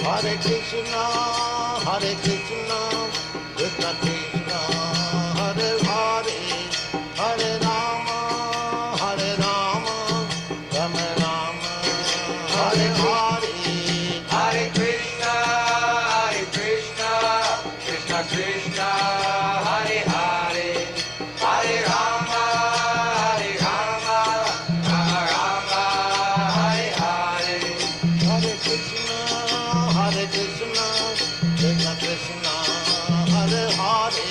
Hare Krishna, Krishna Krishna, Hare Hare, Hare Rama, Rama Rama, Hare Hare. Hare Krishna, Krishna Krishna, Hare Hare, Hare Rama, Rama Rama, Hare Hare. Hare Krishna, Krishna Krishna, Hare Hare,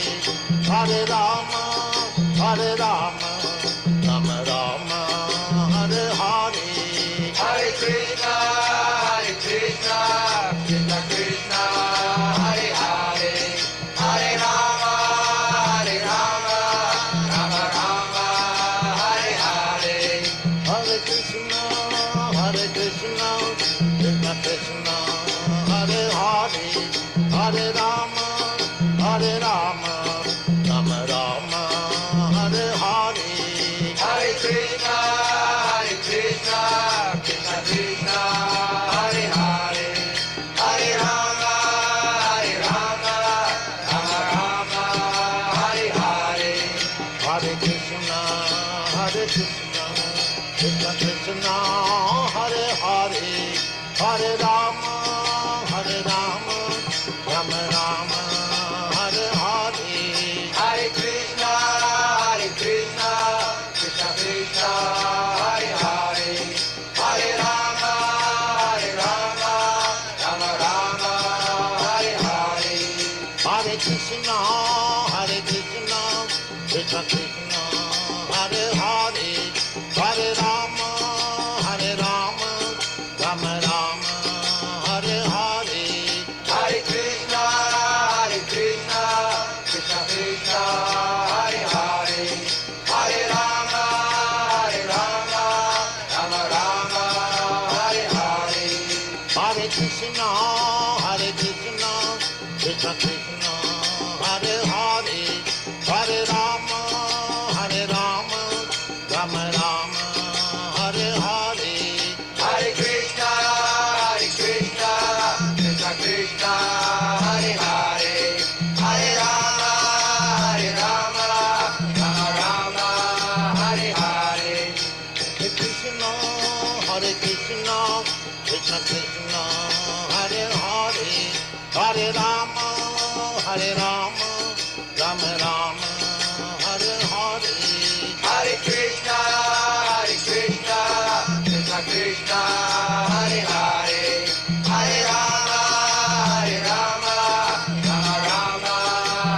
Hare Rama, Rama Rama, Hare Hare. Hare Krishna, Krishna Krishna, Hare Hare, Hare Rama, Rama Rama, Hare Hare. Hare Krishna, Krishna Krishna, Hare Hare, Hare Rama, Rama Rama, Hare Hare. Hare Krishna, Krishna Krishna, Hare Hare, Hare Rama, Rama Rama, Hare Hare. Hare Krishna, Krishna Krishna, Hare Hare, Hare Rama, Rama Rama, Hare Hare. Hare Krishna, Krishna Krishna, Hare Hare, Hare Rama, Rama Rama, Hare Hare. Hare Krishna, Krishna Krishna, Hare Hare, Hare Rama, Rama Rama, Hare Hare. Hare Krishna, Krishna Krishna, Hare Hare, Hare Rama, Rama Rama, Hare Hare. Hare Krishna, Krishna Krishna, Hare Hare, Hare Rama, Rama Rama, Hare Hare. Hare Krishna, Krishna Krishna, Hare Hare, Hare Rama, Rama Rama, Hare Hare. Hare Krishna, Krishna Krishna, Hare Hare, Hare Rama, Rama Rama, Hare Hare. Hare Krishna, Krishna Krishna, Hare Hare, Hare Rama, Rama Rama, Hare Hare. Hare Krishna, Krishna Krishna, Hare Hare, Hare Rama, Rama Rama,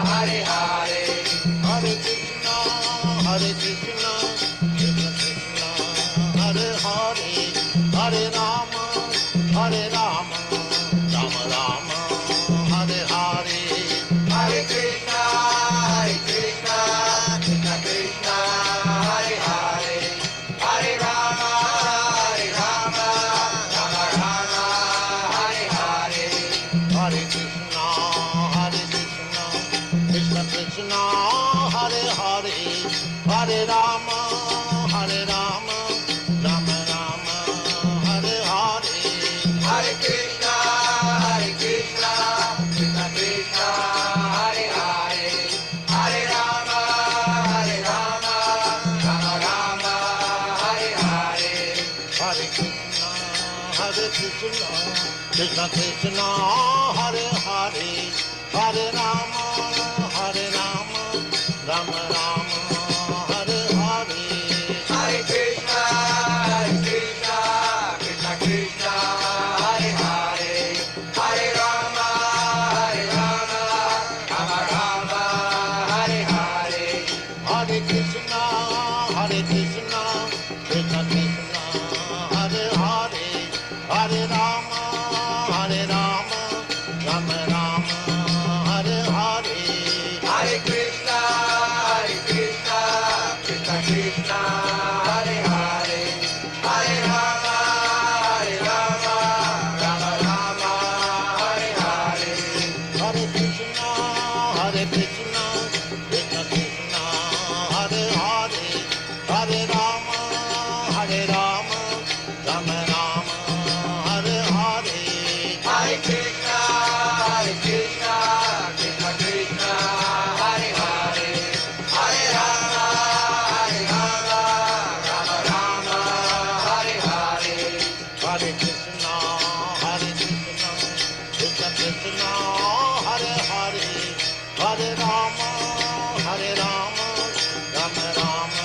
Hare Hare. Hare Krishna, Krishna Krishna, Hare Hare, Hare Rama, Rama Rama, Hare Hare. Hare Krishna, Krishna Krishna, Hare Hare, Hare Rama, Rama Rama, Hare Hare. Hare Krishna, Krishna Krishna, Hare Hare, Hare Rama, Rama Rama, Hare Hare. Hare Krishna, Krishna Krishna, Hare Hare, Hare Rama, Rama Rama, Hare Hare. Hare Krishna, Krishna Krishna, Hare Hare, Hare Rama, Rama Rama, Hare Hare. Hare Krishna, Krishna Krishna, Hare Hare, Hare Rama, Rama Rama, Hare Hare. Hare Krishna, Hare Rama, Hare Rama, Rama Rama,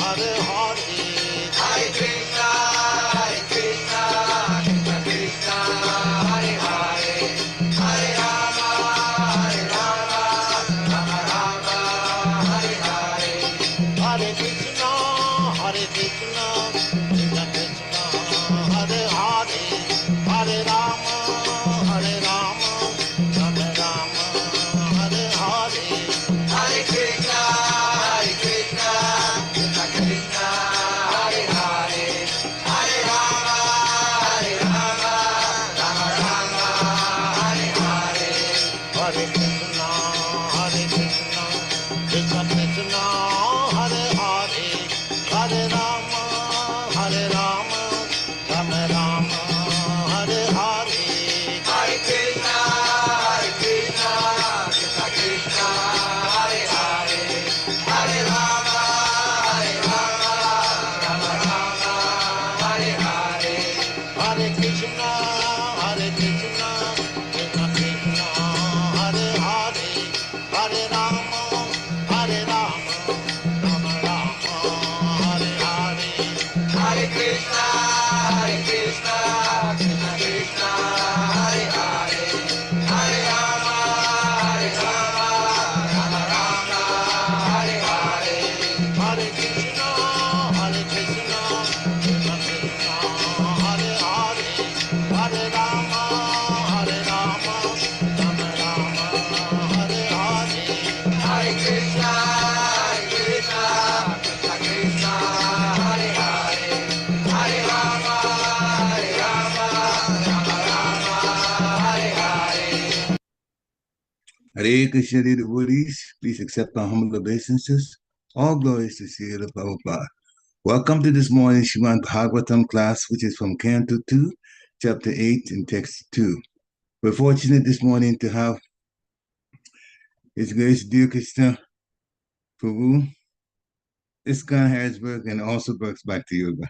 Hare Hare. Hare Krishna, Krishna Krishna, Hare Hare, Hare Rama, Rama Rama, Hare Hare. Hare Krishna, Krishna Krishna, Hare Hare, Hare Rama, Rama, Rama Rama, Hare Hare. Hare Krishna, Krishna Krishna, Hare Hare, Hare Rama, Rama Rama, Hare Hare. Hare Krishna, Krishna Krishna, Hare Hare, Hare Rama, Rama, Rama Rama, Hare Hare. Hare Krishna, Krishna Krishna, Hare Hare, Hare Rama, Rama Rama, Hare Hare. Hare Krishna, Krishna Krishna, Hare Hare, Hare Rama, Rama Rama, Hare Hare. Hare Krishna, Krishna Krishna, Hare Hare, Hare Rama, Rama Rama, Hare Hare. Hare Krishna, Krishna Krishna, Hare Hare, Hare Rama, Rama Rama, Hare Hare. Hare Krishna, Krishna Krishna, Hare Hare, Hare Rama, Rama Rama, Hare Hare. Hare Krishna, dear devotees, please accept our humble obeisances. All glories to Srila Prabhupada. Welcome to this morning's Srimad Bhagavatam class, which is from Canto 2, Chapter 8, and Text 2. We're fortunate this morning to have His Grace Dear Krishna Prabhu, ISKCON Harrisburg, and also Berks Back to Yoga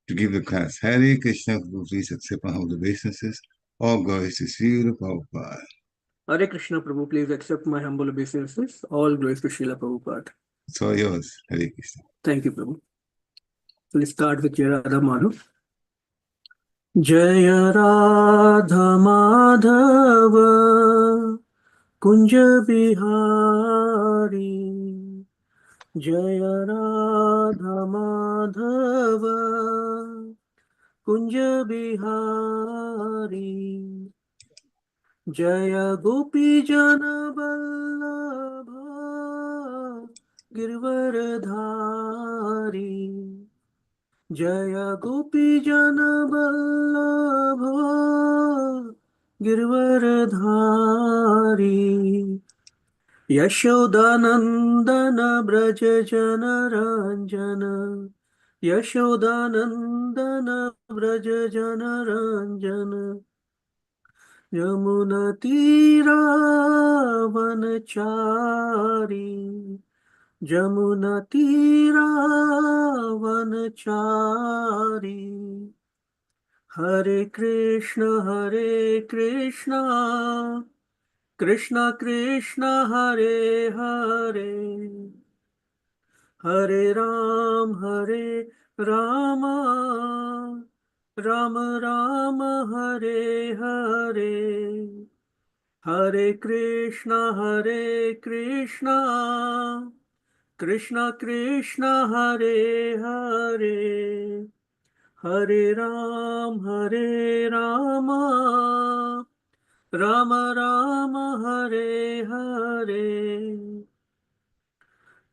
to give the class. Hare Krishna Prabhu, please accept our humble obeisances. All glories to Srila Prabhupada. Hare Krishna Prabhu, please accept my humble obeisances. All glories to Srila Prabhupada. It's all yours, Hare Krishna. Thank you, Prabhu. So let's start with Jai Radha Madhav. Jaya Radha Madhava Kunja Bihari. Jaya Radha Madhava Kunja Bihari. Jaya Gopi Jana Vallabha Girvaradhari. Jaya Gopi Jana Vallabha Girvaradhari. Yashodanandana Braja Jana Ranjana. Yashodanandana Braja Jana Ranjana. Yamuna Tira Vanachari. Jamuna Tira Vanachari. Hare Krishna, Krishna Krishna, Hare Hare. Hare Rama, Rama Rama, Hare Hare. Hare Krishna, Krishna Krishna, Hare Hare. Hare Rama, Rama Rama, Hare Hare.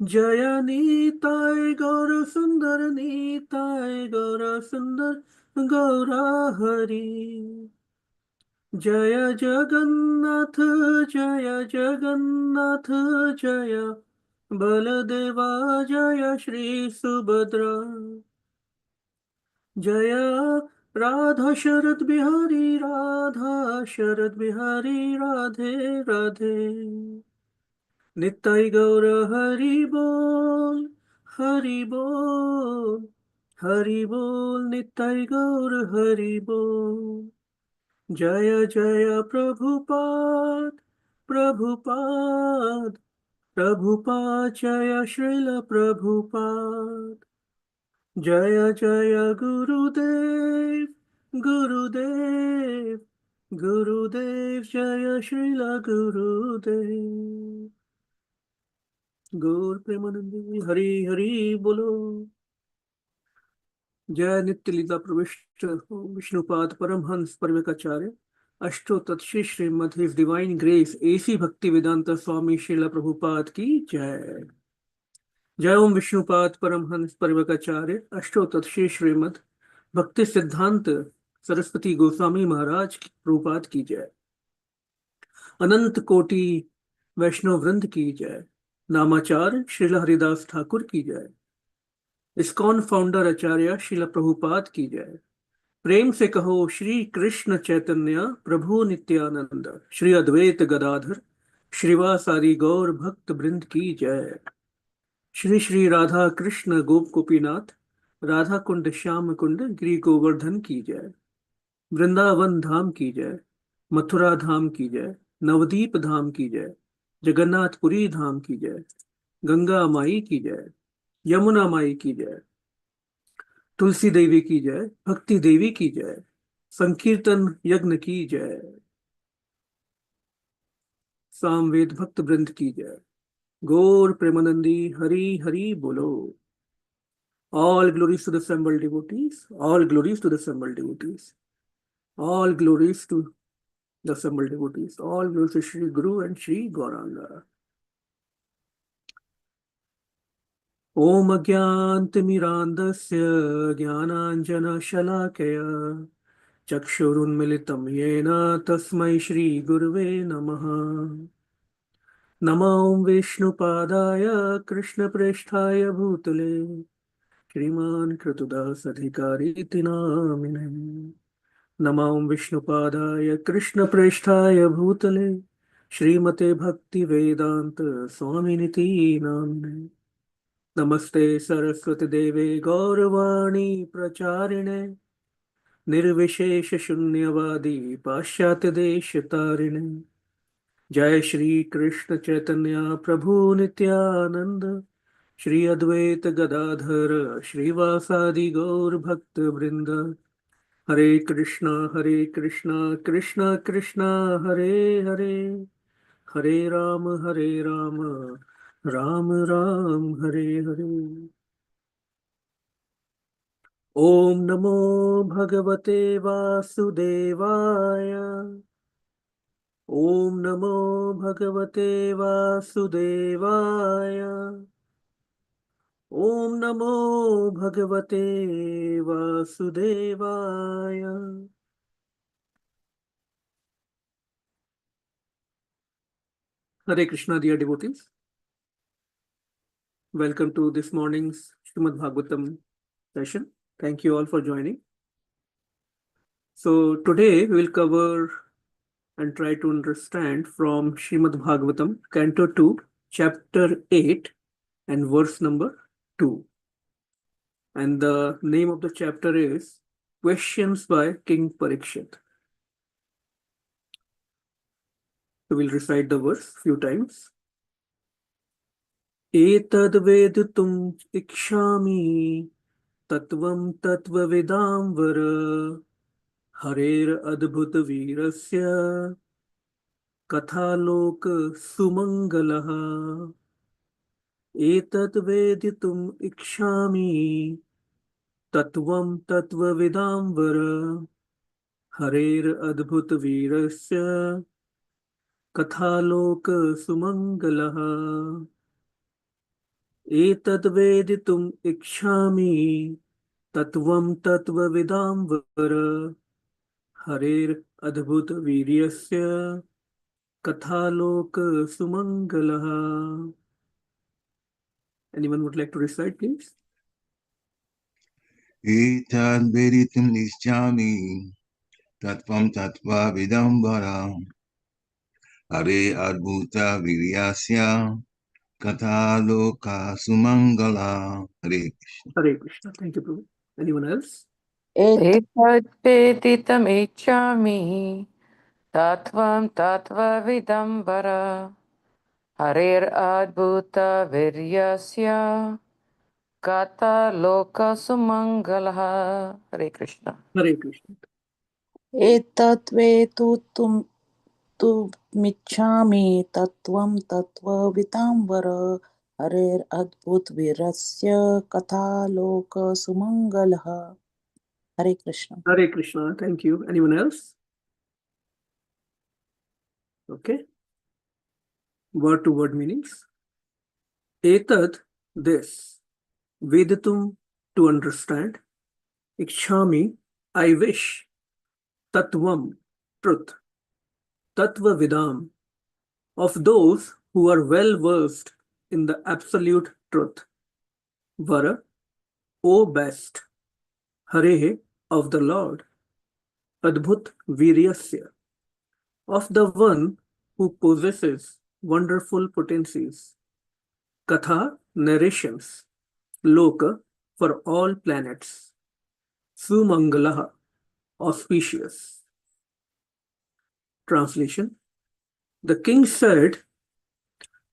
Jaya Nitai Gaura Sundar, Nitai Gaura Sundar, Gaura Hari. Jaya Jagannath, Jaya Jagannath, Jaya Baladeva, Jaya Shri Subhadra. Jaya Radha Sharad Bihari, Radha Sharad Bihari, Radhe Radhe. Nittai Gaura Hari Bol, Hari Bol, Hari Bol, Nittai Gaura Hari Bol. Jaya Jaya Prabhupada, Prabhupada, Prabhupada Jaya Srila Prabhupada, Jaya Jaya Gurudev, Gurudev, Gurudev Jaya Srila Gurudev. गौर प्रेमानंदी हरि हरि बोलो। जय नित्य लीला प्रविष्ट विष्णुपाद परमहंस परिव्राजकाचार्य अष्टो तत्श्री श्रीमद His Divine Grace A C Bhaktivedanta स्वामी श्रील प्रभुपाद की जय। जय ओम विष्णुपाद परमहंस परिव्राजकाचार्य अष्टो तत्श्री श्रीमद भक्ति सिद्धांत सरस्वती गोस्वामी महाराज प्रभुपाद की जय। अनंत कोटि वैष्णव वृंद की जय। नामाचार्य श्रील हरिदास ठाकुर की जय। इस्कॉन फाउंडर आचार्य श्रील प्रभुपाद की जय। प्रेम से कहो श्री कृष्ण चैतन्य प्रभु नित्यानंद श्री अद्वैत गदाधर श्रीवासादि गौर भक्त वृंद की जय। श्री श्री राधा कृष्ण गोप गोपीनाथ राधा कुंड श्याम कुंड गिरि गोवर्धन की जय। वृंदावन धाम की जय। मथुरा धाम की जय। नवदीप धाम की जय। जगन्नाथपुरी धाम की जय। गंगा माई की जय। यमुना माई की जय। तुलसी देवी की जय। भक्ति देवी की जय। संकीर्तन यज्ञ की जय। सामवेद भक्त वृंद की जय। गौर प्रेमानंदी हरि हरि बोलो। All glories to the assembled devotees. All glories to the assembled devotees. All glories to the assembled devotees. All glories to Shri Guru and Shri Gauranga. Om Ajnantimirandasya Jnananjana-shalakaya Chakshurunmilitam Yena Tasmai Shri Gurve Namaha. Namo Vishnupadaya Krishna Presthaya Bhutale Shriman Kritudas Adhikari Tinamine. Namo Vishnupadaya Krishna Presthaya Bhutale Shrimate Bhakti Vedanta Swaminiti Namine. नमस्ते सरस्वती देवे गौरवाणी प्रचारिणे निर्विशेष शून्यवादी पाश्चात्य देश तारिणे। जय श्री कृष्ण चैतन्य प्रभु नित्यानंद श्री अद्वैत गदाधर श्रीवासादि गौर भक्त वृंद। हरे कृष्णा कृष्णा कृष्णा हरे हरे हरे राम राम राम हरे हरे। ओम नमो भगवते वासुदेवाय। ओम नमो भगवते वासुदेवाय। ओम नमो भगवते वासुदेवाय। Hare Krishna, dear devotees. Welcome to this morning's Srimad Bhagavatam session. Thank you all for joining. So today we will cover and try to understand from Srimad Bhagavatam, Canto 2, Chapter 8 and verse number 2. And the name of the chapter is Questions by King Parikshit. So we'll recite the verse few times. Etad veditum icchāmi tattvaṁ tattva-vidāṁ vara harer adbhuta-vīryasya kathā loka-sumaṅgalāḥ. Etad veditum icchāmi tattvaṁ tattva-vidāṁ vara harer adbhuta-vīryasya kathā loka-sumaṅgalāḥ. etad veditum icchāmi tattvaṁ tattva-vidāṁ vara harer adbhuta-vīryasya kathā loka-sumaṅgalāḥ. Anyone would like to recite, please? Etad veditum icchāmi tattva-vidāṁ vara harer adbhuta-vīryasya kathā loka-sumaṅgalāḥ. Hare Krishna. Hare Krishna. Thank you, Prabhu. Anyone else? etad veditam icchāmi tattvaṁ tattva-vidāṁ vara, harer adbhuta-vīryasya, kathā loka-sumaṅgalāḥ. Hare Krishna. Hare Krishna. etad veditum icchāmi tattvaṁ tattva-vidāṁ vara harer adbhuta-vīryasya kathā loka-sumaṅgalāḥ. Hare Krishna. Hare Krishna. Thank you. Anyone else? Okay. Word to word meanings. Etad, this. Veditum, to understand. Icchāmi, I wish. Tattvaṁ, truth. Tattva-vidāṁ, of those who are well versed in the absolute truth. Vara, O best. Harer, of the Lord. Adbhuta-vīryasya, of the one who possesses wonderful potencies. Kathā, narrations. Loka, for all planets. Sumaṅgalāḥ, auspicious. Translation. The king said,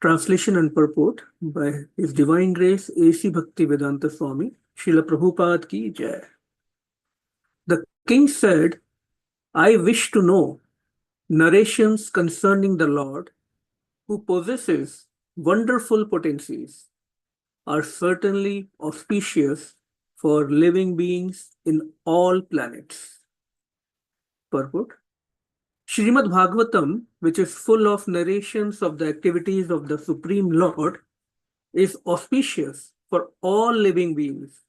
translation and purport by His Divine Grace A.C. Bhaktivedanta Swami, Srila Prabhupada ki Jai. The king said, I wish to know narrations concerning the Lord, who possesses wonderful potencies, are certainly auspicious for living beings in all planets. Purport. Srimad Bhagavatam, which is full of narrations of the activities of the Supreme Lord, is auspicious for all living beings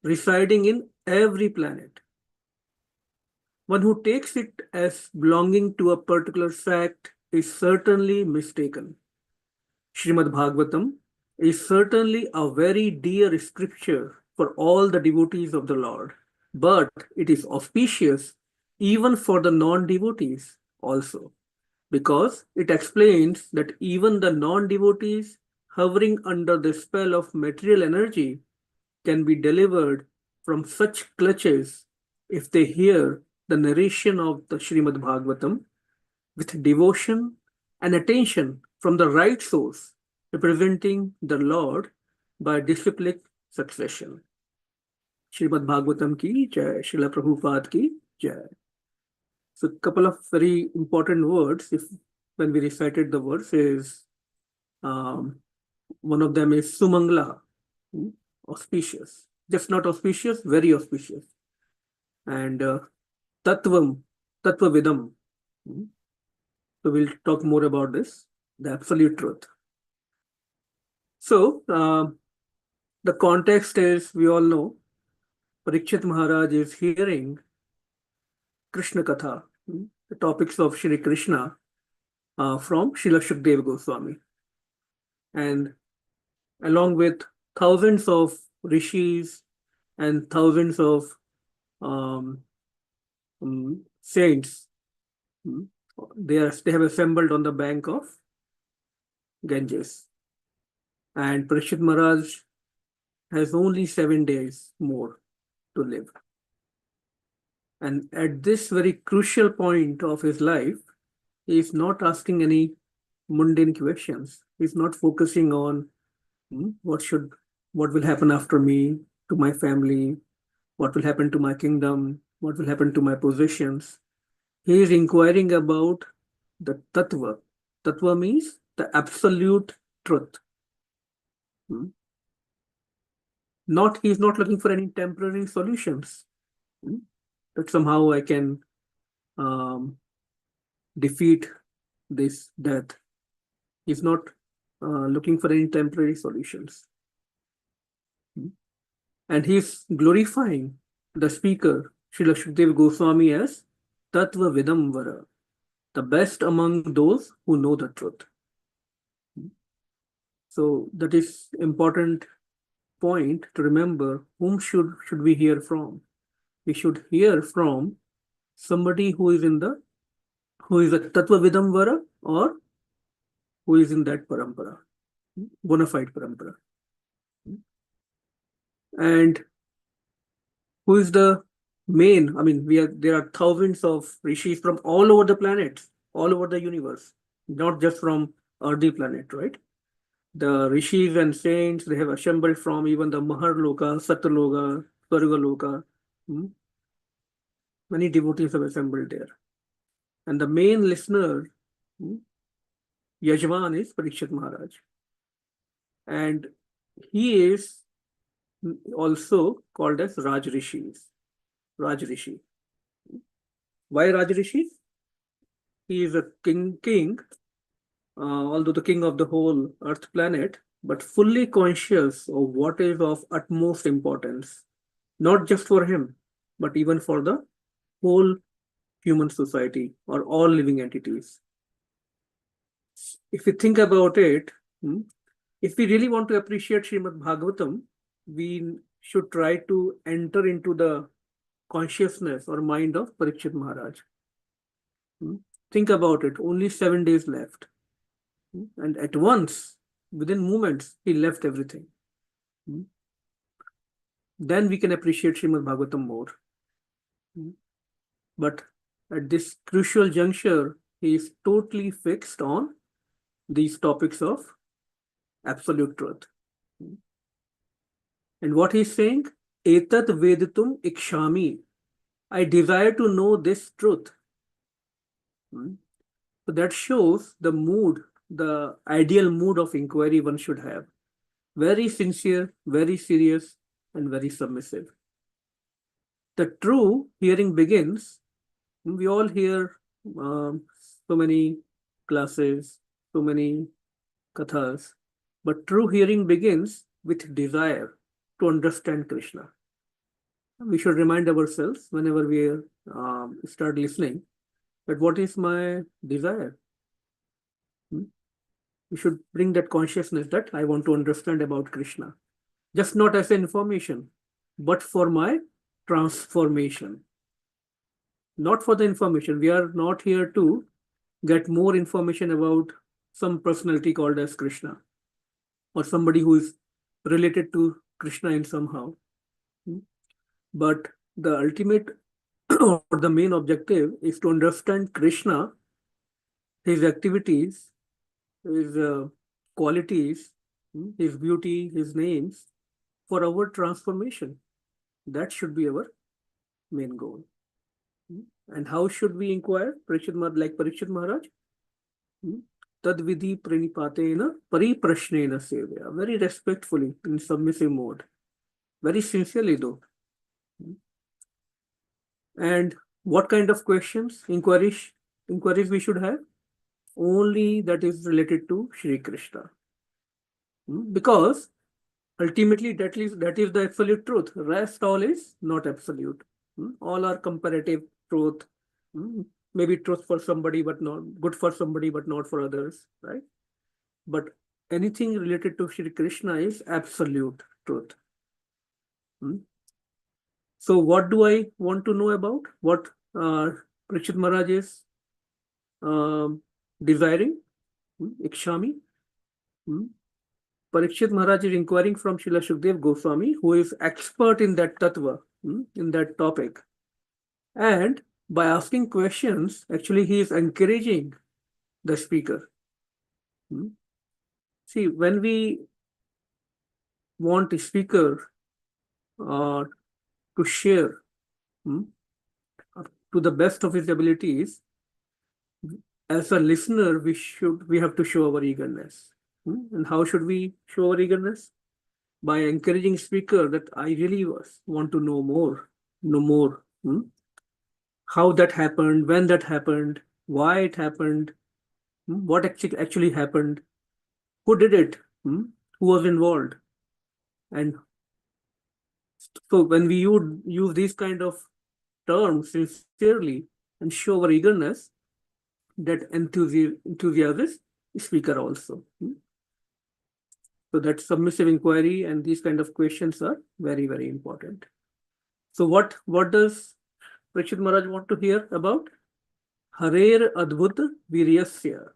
residing in every planet. One who takes it as belonging to a particular sect is certainly mistaken. Srimad Bhagavatam is certainly a very dear scripture for all the devotees of the Lord, but it is auspicious even for the non-devotees also, because it explains that even the non-devotees hovering under the spell of material energy can be delivered from such clutches if they hear the narration of the Srimad Bhagavatam with devotion and attention from the right source, representing the Lord by disciplic succession. Srimad Bhagavatam ki Jai, Srila Prabhupada ki Jai. So a couple of very important words, when we recited the verse, is one of them is Sumaṅgalāḥ, auspicious. Just not auspicious, very auspicious. And tattvaṁ, tattva-vidāṁ. So we'll talk more about this, the absolute truth. So the context is, we all know, Parikshit Maharaj is hearing Krishna kathā, the topics of Shri Krishna from Srila Shukadeva Goswami. And along with thousands of rishis and thousands of saints, they have assembled on the bank of Ganges. And Parikshit Maharaj has only 7 days more to live. And at this very crucial point of his life, he is not asking any mundane questions. He's not focusing on what will happen after me, to my family, what will happen to my kingdom, what will happen to my possessions. He is inquiring about the tattva. Tattva means the absolute truth. He is not looking for any temporary solutions. That somehow I can defeat this death. He's not looking for any temporary solutions. And he's glorifying the speaker, Srila Shukadeva Goswami, as tattva-vidāṁ vara, the best among those who know the truth. So that is important point to remember. Whom should we hear from? We should hear from somebody who is a tattva-vidāṁ vara, or who is in that parampara, bona fide parampara. And who is the main, there are thousands of rishis from all over the planet all over the universe, not just from earthly planet, right? The rishis and saints, they have assembled from even the Maharloka, Satyaloka, Swargaloka. Many devotees have assembled there. And the main listener, Yajman, is Parikshit Maharaj. And he is also called as Raj Rishis. Raj Rishi. Why Raj Rishi? He is a king, although the king of the whole earth planet, but fully conscious of what is of utmost importance, not just for him, but even for the whole human society or all living entities. If you think about it, if we really want to appreciate Srimad Bhagavatam, we should try to enter into the consciousness or mind of Parikshit Maharaj. Think about it, only 7 days left. And at once, within moments, he left everything. Then we can appreciate Srimad Bhagavatam more. But at this crucial juncture, he is totally fixed on these topics of absolute truth. And what he's saying, etad veditum icchāmi. I desire to know this truth. So that shows the mood, the ideal mood of inquiry one should have. Very sincere, very serious, and very submissive. The true hearing begins. We all hear so many classes, so many kathas, but true hearing begins with desire to understand Krishna. We should remind ourselves whenever we start listening that what is my desire? We should bring that consciousness that I want to understand about Krishna, just not as information, but for my transformation. Not for the information. We are not here to get more information about some personality called as Krishna or somebody who is related to Krishna in somehow. But the ultimate or the main objective is to understand Krishna, his activities, his qualities, his beauty, his names, for our transformation. That should be our main goal. And how should we inquire? Like Parikshit Maharaj? Tad-vidhi pranipatena pariprashnena sevya. Very respectfully, in submissive mode. Very sincerely though. And what kind of questions, inquiries we should have? Only that is related to Shri Krishna. Because ultimately that is the absolute truth. Rest all is not absolute. All are comparative truth. Maybe truth for somebody, but not good for somebody, but not for others, right? But anything related to Shri Krishna is absolute truth. So what do I want to know about? What Parikshit Maharaj is desiring? Icchāmi. Parikshit Maharaj is inquiring from Srila Shukdev Goswami, who is expert in that tattva, in that topic. And by asking questions, actually he is encouraging the speaker. See, when we want a speaker to share to the best of his abilities, as a listener, we have to show our eagerness. And how should we show our eagerness? By encouraging speaker that I really want to know more. How that happened, when that happened, why it happened, what actually happened, who did it, who was involved. And so when we use these kind of terms sincerely and show our eagerness, that enthusiastic speaker also. So that submissive inquiry and these kind of questions are very, very important. So what does Parikshit Maharaj want to hear about? Harer adbhuta-vīryasya.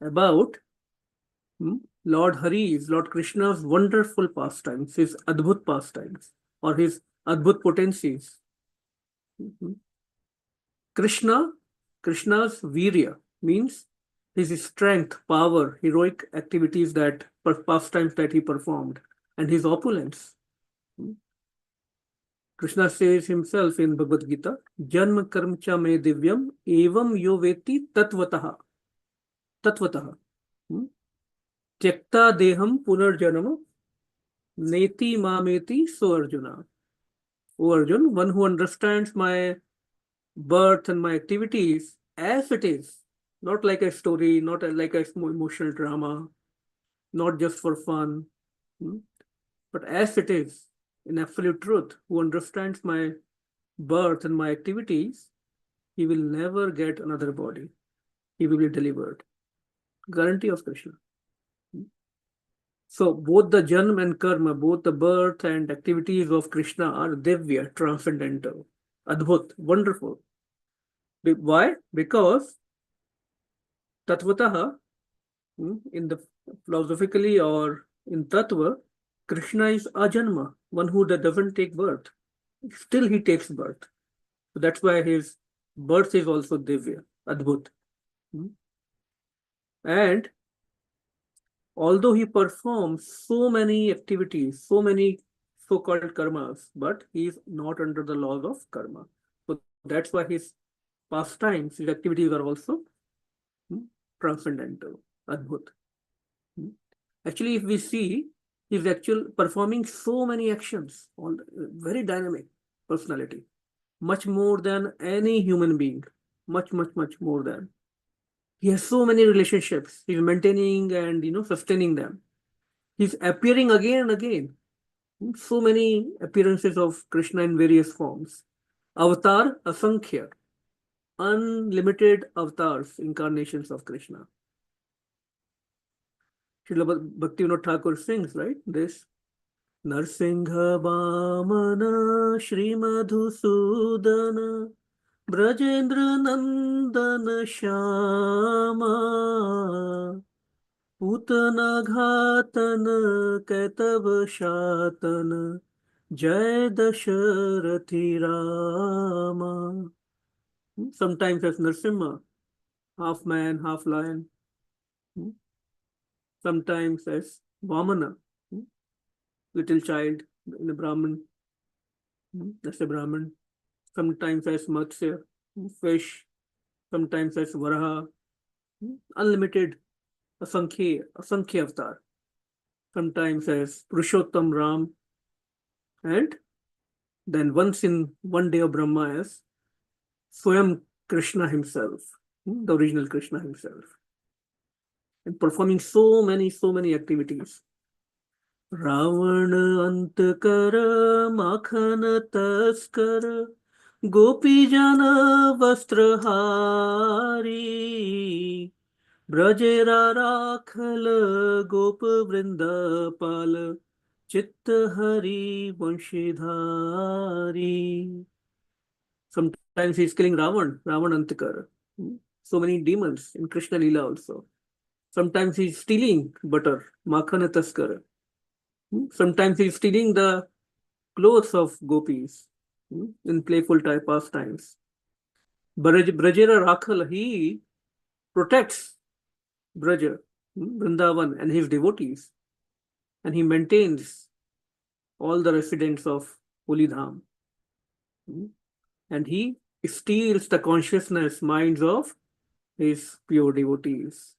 About Lord Hari's, Lord Krishna's wonderful pastimes, his adbhut pastimes, or his adbhut potencies. Krishna Krishna's virya means his strength, power, heroic activities that pastimes that he performed, and his opulence. Krishna says himself in Bhagavad Gita, Janma karma cha me divyam evam yo veti tattva-taha. Tattva-taha. Tyakta deham punarjanam neti mameti so Arjuna. O Arjun, one who understands my birth and my activities as it is, not like a story, not like a emotional drama, not just for fun, but as it is, in absolute truth, who understands my birth and my activities, he will never get another body. He will be delivered. Guarantee of Krishna. So both the janm and karma, both the birth and activities of Krishna are divya, transcendental, adbhut, wonderful. Why? Because tattvataha, in the philosophically or in tattva, Krishna is ajanma, one who doesn't take birth. Still he takes birth. So that's why his birth is also divya, adbhut. And although he performs so many activities, so many so-called karmas, but he is not under the laws of karma. So that's why his pastimes, his activities are also transcendental, adbhut. Actually, if we see, he's actually performing so many actions, all very dynamic personality, much more than any human being, much more than. He has so many relationships. He's maintaining and sustaining them. He's appearing again and again. So many appearances of Krishna in various forms. Avatar asankhya, unlimited avatars, incarnations of Krishna. Srila Bhaktivinoda Thakur sings, right? This Narsingha Vamana Shri Madhusudana Brajendra Nandana Shyama Putana Ghatana Kaitava Shatana Jai Dasharathi Rama. Sometimes as Narsimha, half man, half lion. Sometimes as Vamana, little child in a Brahman. That's a Brahman. Sometimes as Matsya, fish. Sometimes as Varaha, unlimited, asankhya avatar. Sometimes as Purushottam Ram. And then once in one day of Brahma as Swayam Krishna himself, the original Krishna himself. And performing so many activities. Ravana antakara makhana taskara gopi jana vastrahari brajera rakhala gop vrindapala chitta hari vanshidhari. Sometimes he's killing Ravan antakara. So many demons in Krishna Leela also. Sometimes he's stealing butter, makhana taskara. Sometimes he's stealing the clothes of gopis in playful type pastimes. Brajera Rakhal, he protects Braja, Vrindavan and his devotees, and he maintains all the residents of Holy Dham. And he steals the consciousness, minds of his pure devotees.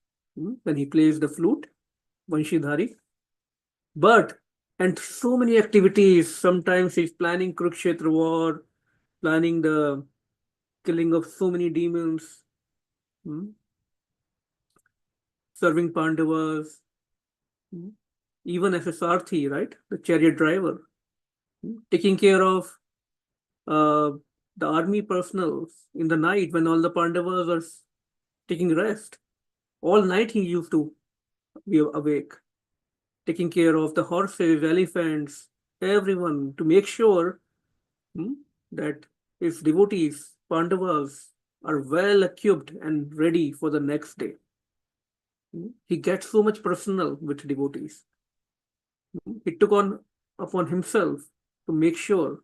When he plays the flute, Vanshidhari. And so many activities. Sometimes he's planning Kurukshetra war, planning the killing of so many demons, serving Pandavas, even as a Sarthi, right? The chariot driver, taking care of the army personnel in the night when all the Pandavas are taking rest. All night he used to be awake, taking care of the horses, elephants, everyone, to make sure that his devotees, Pandavas, are well equipped and ready for the next day. He gets so much personal with devotees. He took upon himself to make sure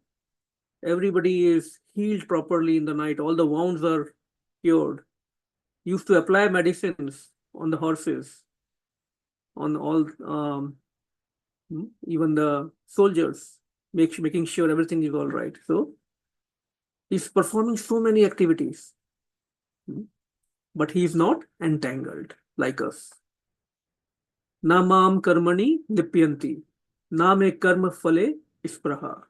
everybody is healed properly in the night. All the wounds are cured. He used to apply medicines on the horses, on all, even the soldiers, making sure everything is all right. So he's performing so many activities, but he is not entangled like us. Na mam karmani lipyanti, na me karma phale ispraha.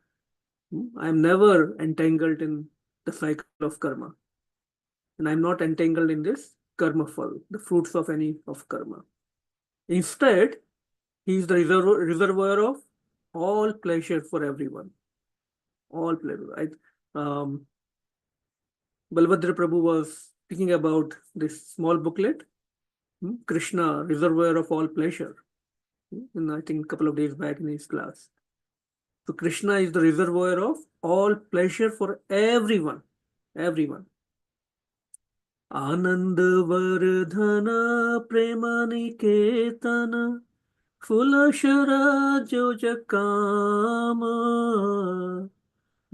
I am never entangled in the cycle of karma. And I'm not entangled in this karma phal, the fruits of any of karma. Instead, he is the reservoir of all pleasure for everyone. All pleasure. Balbhadra Prabhu was speaking about this small booklet, Krishna, reservoir of all pleasure, and I think a couple of days back in his class. So Krishna is the reservoir of all pleasure for everyone. Everyone. Anand Vardhana Premaniketana Fulashara Jojakama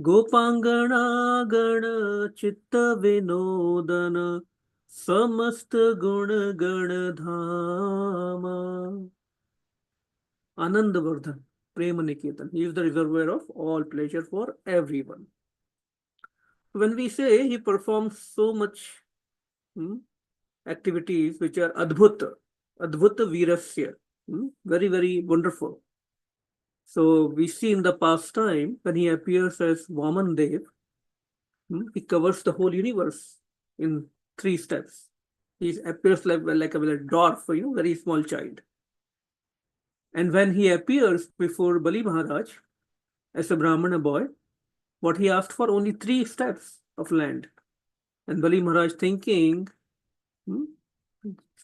Gopangana Gana Chitta Vinodana Samasta Guna Gana Dhama. Anandavardhan, Premaniketan. He is the reservoir of all pleasure for everyone. When we say he performs so much activities which are adbhuta-vīryasya, very, very wonderful. So we see in the past time when he appears as Vaman Dev, he covers the whole universe in 3 steps. He appears like a dwarf, very small child. And when he appears before Bali Maharaj as a Brahmana boy, what he asked for only 3 steps of land. And Bali Maharaj thinking,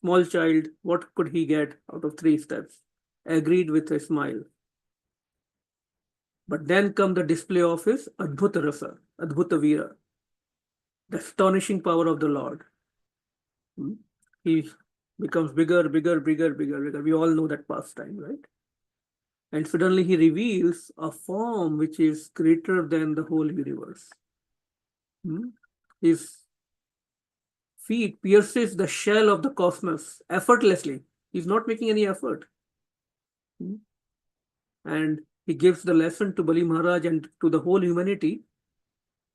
small child, what could he get out of 3 steps? Agreed with a smile. But then come the display of his adbhuta rasa, adbhuta-vīra, the astonishing power of the Lord. He becomes bigger. We all know that pastime, right? And suddenly he reveals a form which is greater than the whole universe. His feet pierces the shell of the cosmos effortlessly. He's not making any effort. And he gives the lesson to Bali Maharaj and to the whole humanity,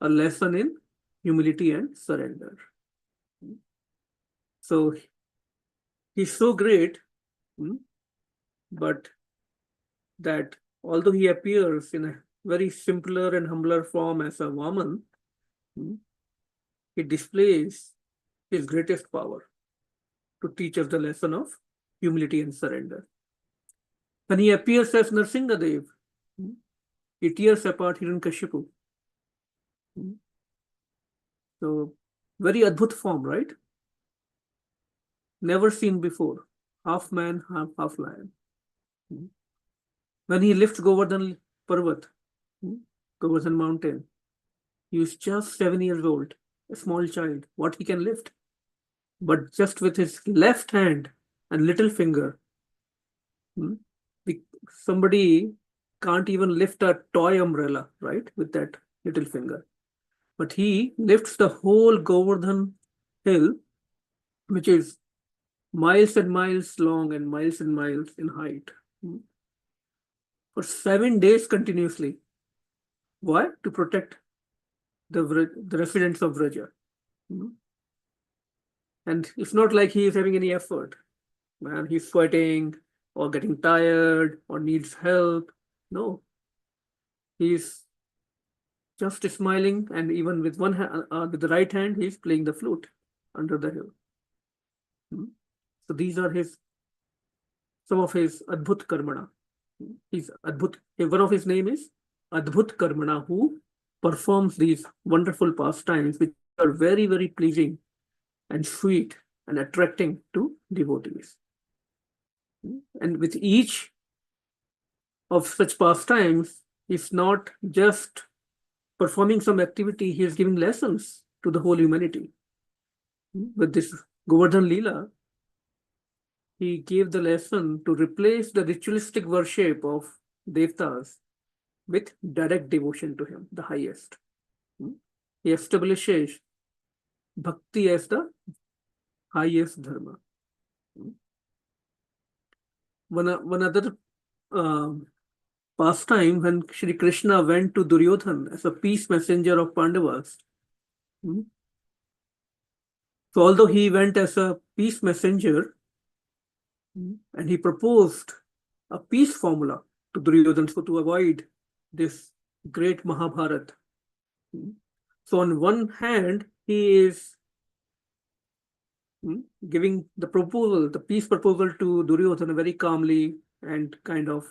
a lesson in humility and surrender. So he's so great, but that although he appears in a very simpler and humbler form as a Vaman, he displays his greatest power to teach us the lesson of humility and surrender. When he appears as Nrsimhadev, he tears apart Hiranyakashipu. So, very adbhut form, right? Never seen before. Half man, half lion. When he lifts Govardhan Parvat, Govardhan mountain, he is just 7 years old, a small child. What he can lift? But just with his left hand and little finger, somebody can't even lift a toy umbrella, right, with that little finger. But he lifts the whole Govardhan hill, which is miles and miles long and miles in height, for 7 days continuously. Why? To protect the residents of Vraja. And it's not like he is having any effort. Man, he's sweating or getting tired or needs help. No. He's just smiling, and even with one hand, with the right hand, he's playing the flute under the hill. So these are some of his adbhut karmana. He's adbhut. One of his name is adbhut karmana, who performs these wonderful pastimes which are very, very pleasing and sweet and attracting to devotees. And with each of such pastimes, he's not just performing some activity, he is giving lessons to the whole humanity. With this Govardhan Leela, he gave the lesson to replace the ritualistic worship of devtas with direct devotion to him, the highest. He establishes bhakti as the highest dharma. One other pastime, when Shri Krishna went to Duryodhana as a peace messenger of Pandavas. So although he went as a peace messenger and he proposed a peace formula to Duryodhana, so to avoid this great Mahabharata. So on one hand, he is giving the proposal, the peace proposal to Duryodhana very calmly and kind of,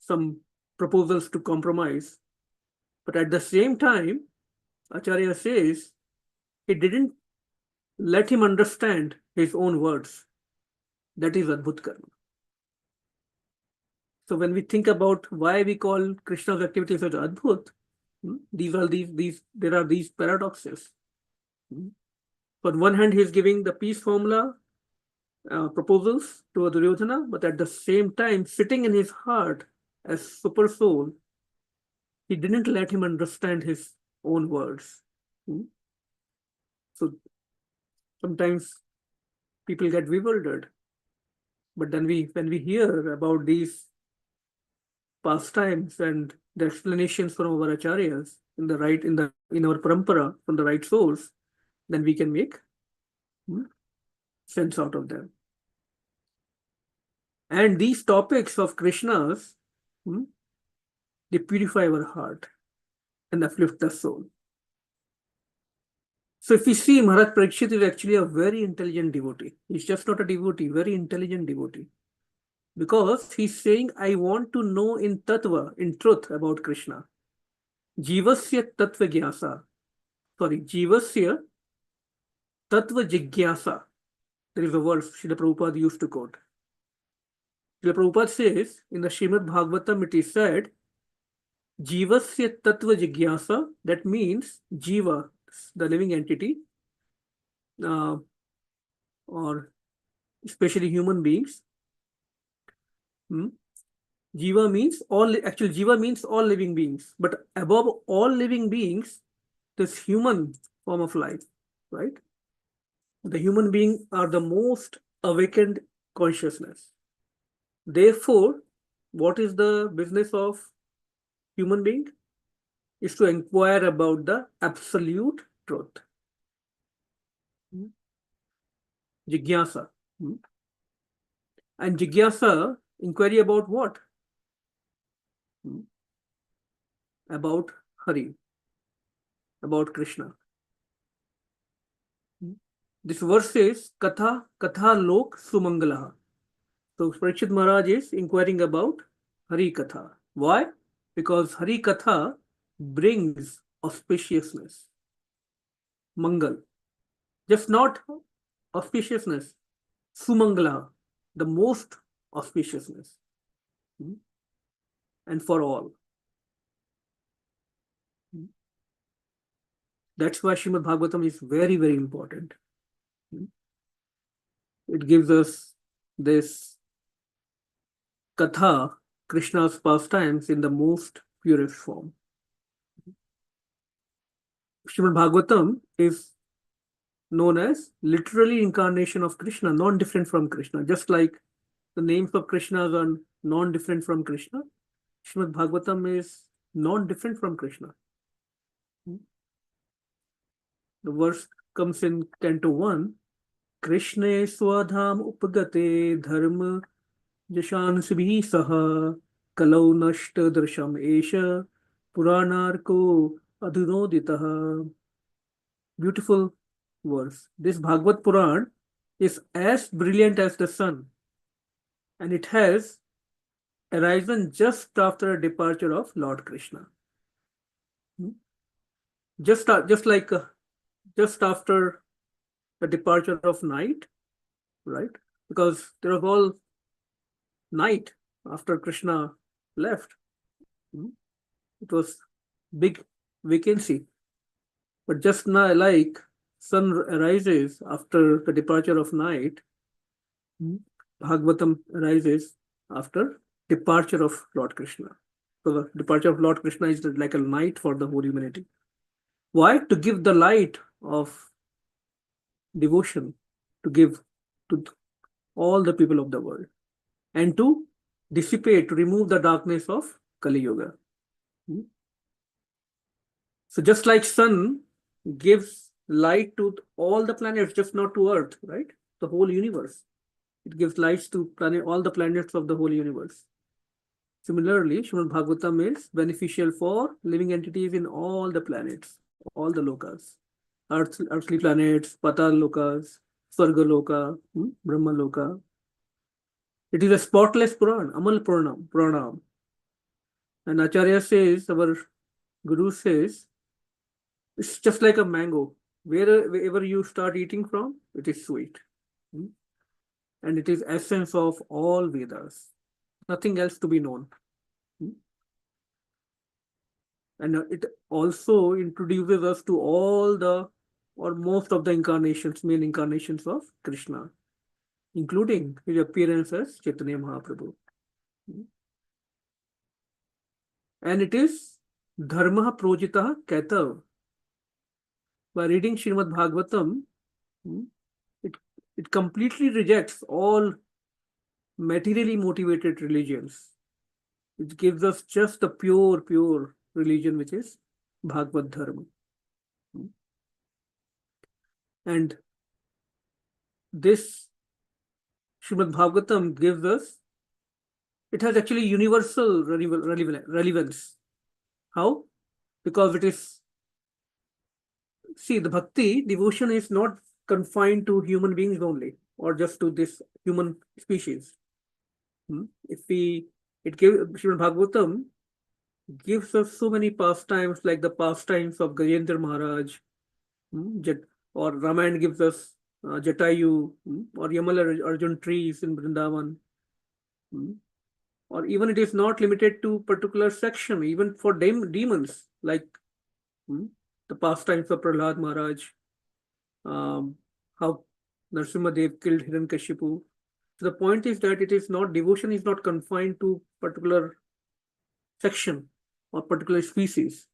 some proposals to compromise. But at the same time, Acharya says he didn't let him understand his own words. That is adbhuta karma. So when we think about why we call Krishna's activities as adbhut, there are these paradoxes. On one hand, he is giving the peace formula proposals to Duryodhana, but at the same time, sitting in his heart as super soul, he didn't let him understand his own words. So sometimes people get bewildered. But then when we hear about these pastimes and the explanations from our acharyas in our parampara from the right source, then we can make sense out of them. And these topics of Krishna's, they purify our heart and uplift the soul. So if we see, Maharaj Parikshit is actually a very intelligent devotee. He's just not a devotee, very intelligent devotee. Because he's saying, I want to know in tattva, in truth about Krishna. Jivasya tattva-gyasa. Jivasya tattva-jigyasa. There is a verse Srila Prabhupada used to quote. Srila Prabhupada says, in the Srimad Bhagavatam, it is said, Jivasya tattva-jigyasa, that means Jiva, the living entity, or especially human beings. Jiva means Jiva means all living beings, but above all living beings, this human form of life, right? The human beings are the most awakened consciousness. Therefore, what is the business of human being? Is to inquire about the absolute truth. Jigyasa. And jigyasa, inquiry about what? About Hari, about Krishna. This verse says, kathā loka-sumaṅgalāḥ. So Parikshit Maharaj is inquiring about Hari Katha. Why? Because Hari Katha brings auspiciousness, Mangal. Just not auspiciousness, Sumangala, the most auspiciousness. And for all. That's why Srimad Bhagavatam is very, very important. It gives us this kathā, Krishna's pastimes, in the most purest form. Srimad Bhagavatam is known as literally incarnation of Krishna, non-different from Krishna. Just like the names of Krishna are non-different from Krishna, Srimad Bhagavatam is non-different from Krishna. The verse comes in Canto 1, Krishne swadham upagate dharma jashansibhi saha kalau nashta darsham esha puranarko adhunoditaha. Beautiful verse. This Bhagavad Puran is as brilliant as the sun, and it has arisen just after the departure of Lord Krishna. Just after the departure of night, right? Because there was all night after Krishna left. It was big vacancy. But just now, like sun arises after the departure of night, Bhagavatam arises after departure of Lord Krishna. So the departure of Lord Krishna is like a night for the whole humanity. Why? To give the light of devotion, to give to all the people of the world, and to dissipate, to remove the darkness of Kali Yuga. So just like sun gives light to all the planets, just not to Earth, right? The whole universe. It gives light to all the planets of the whole universe. Similarly, Srimad Bhagavatam is beneficial for living entities in all the planets, all the lokas. Earthly planets, Patal lokas, Swarga loka, Brahma loka. It is a spotless Puran, Amal Pranam. And Acharya says, our Guru says, it's just like a mango. Wherever you start eating from, it is sweet. And it is essence of all Vedas. Nothing else to be known. And it also introduces us to all the, or most of the incarnations, main incarnations of Krishna, including his appearance as Chaitanya Mahaprabhu. And it is dharma projita kathā. By reading Srimad Bhagavatam, it completely rejects all materially motivated religions. It gives us just the pure religion, which is Bhagavad Dharma. And this Srimad Bhagavatam gives us, it has actually universal relevance. How? Because it is, see, the bhakti, devotion is not confined to human beings only, or just to this human species. Srimad Bhagavatam gives us so many pastimes, like the pastimes of Gajendra Maharaj, or Ramayana gives us Jatayu, or Yamala Arjun trees in Vrindavan. Or even it is not limited to particular section, even for demons, like the pastimes of Prahlad Maharaj, how Narasimhadev killed Hiranyakashipu. So the point is that it is not, devotion is not confined to particular section or particular species.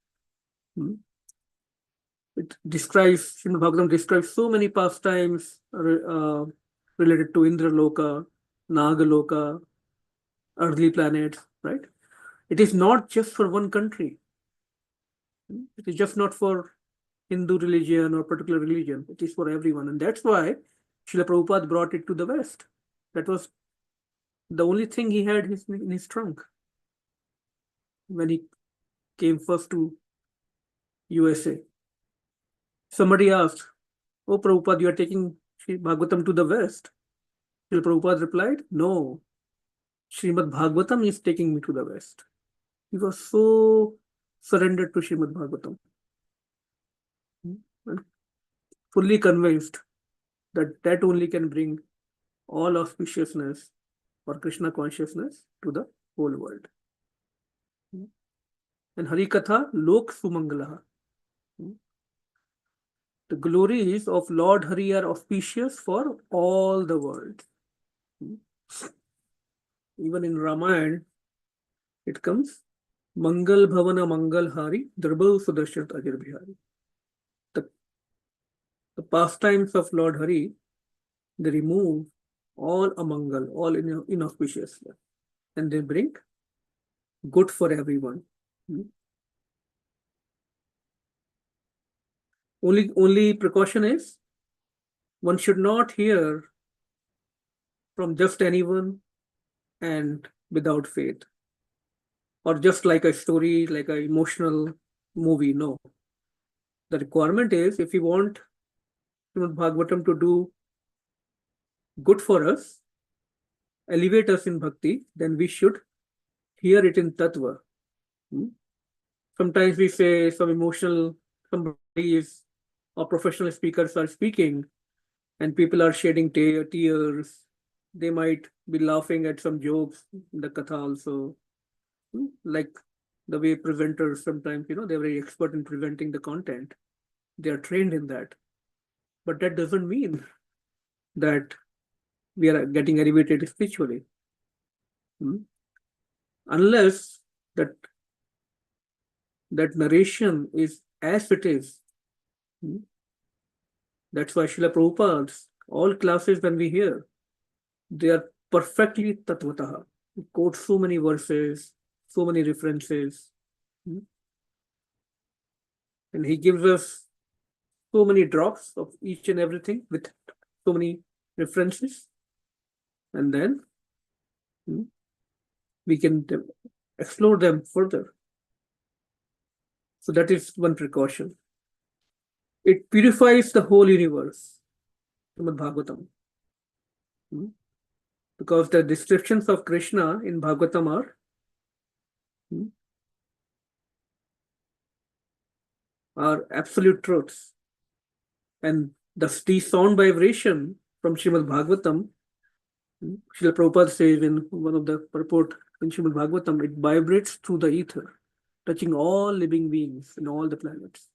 It describes, Srimad Bhagavatam describes so many pastimes related to Indra Loka, Naga Loka, earthly planets, right? It is not just for one country. It is just not for Hindu religion or particular religion. It is for everyone. And that's why Srila Prabhupada brought it to the West. That was the only thing he had in his trunk when he came first to USA. Somebody asked, "Oh, Prabhupada, you are taking Bhagavatam to the West?" Srila Prabhupada replied, "No, Srimad Bhagavatam is taking me to the West." He was so surrendered to Srimad Bhagavatam, and fully convinced that that only can bring all auspiciousness or Krishna consciousness to the whole world. And Harikatha, loka-sumaṅgalāḥ. The glories of Lord Hari are auspicious for all the world. Even in Ramayana, it comes, Mangal Bhavana Mangal Hari, Drabal Sudarshan Ajir Bihari. The pastimes of Lord Hari, they remove all amangal, all inauspicious, and they bring good for everyone. Only precaution is, one should not hear from just anyone and without faith, or just like a story, like an emotional movie. No. The requirement is, if you want Srimad Bhagavatam to do good for us, elevate us in bhakti, then we should hear it in tattva. Sometimes we say some emotional, somebody is, or professional speakers are speaking, and people are shedding tears. They might be laughing at some jokes in the kathā also. Like the way presenters sometimes, they're very expert in presenting the content. They are trained in that. But that doesn't mean that we are getting elevated spiritually. Unless that narration is as it is, That's why Srila Prabhupada's all classes when we hear, they are perfectly tattvataha. He quotes so many verses, so many references. And he gives us so many drops of each and everything with so many references. And then we can explore them further. So that is one precaution. It purifies the whole universe, Srimad Bhagavatam. Because the descriptions of Krishna in Bhagavatam are absolute truths. And the sound vibration from Srimad Bhagavatam, Srila Prabhupada says in one of the purport in Srimad Bhagavatam, it vibrates through the ether, touching all living beings in all the planets.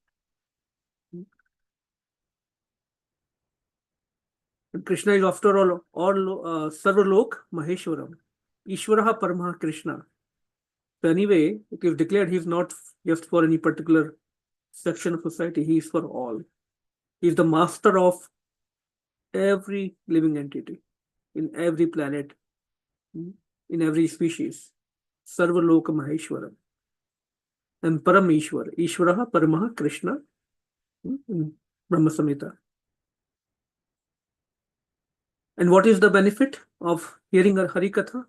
And Krishna is after all Sarvalok Maheshwaram. Ishvaraha Paramaha Krishna. So anyway, it is declared he is not just for any particular section of society, he is for all. He is the master of every living entity, in every planet, in every species. Sarvaloka Maheshwaram. And Parameshwar. Ishvaraha Paramaha Krishna in Brahma Samhita. And what is the benefit of hearing a Harikatha?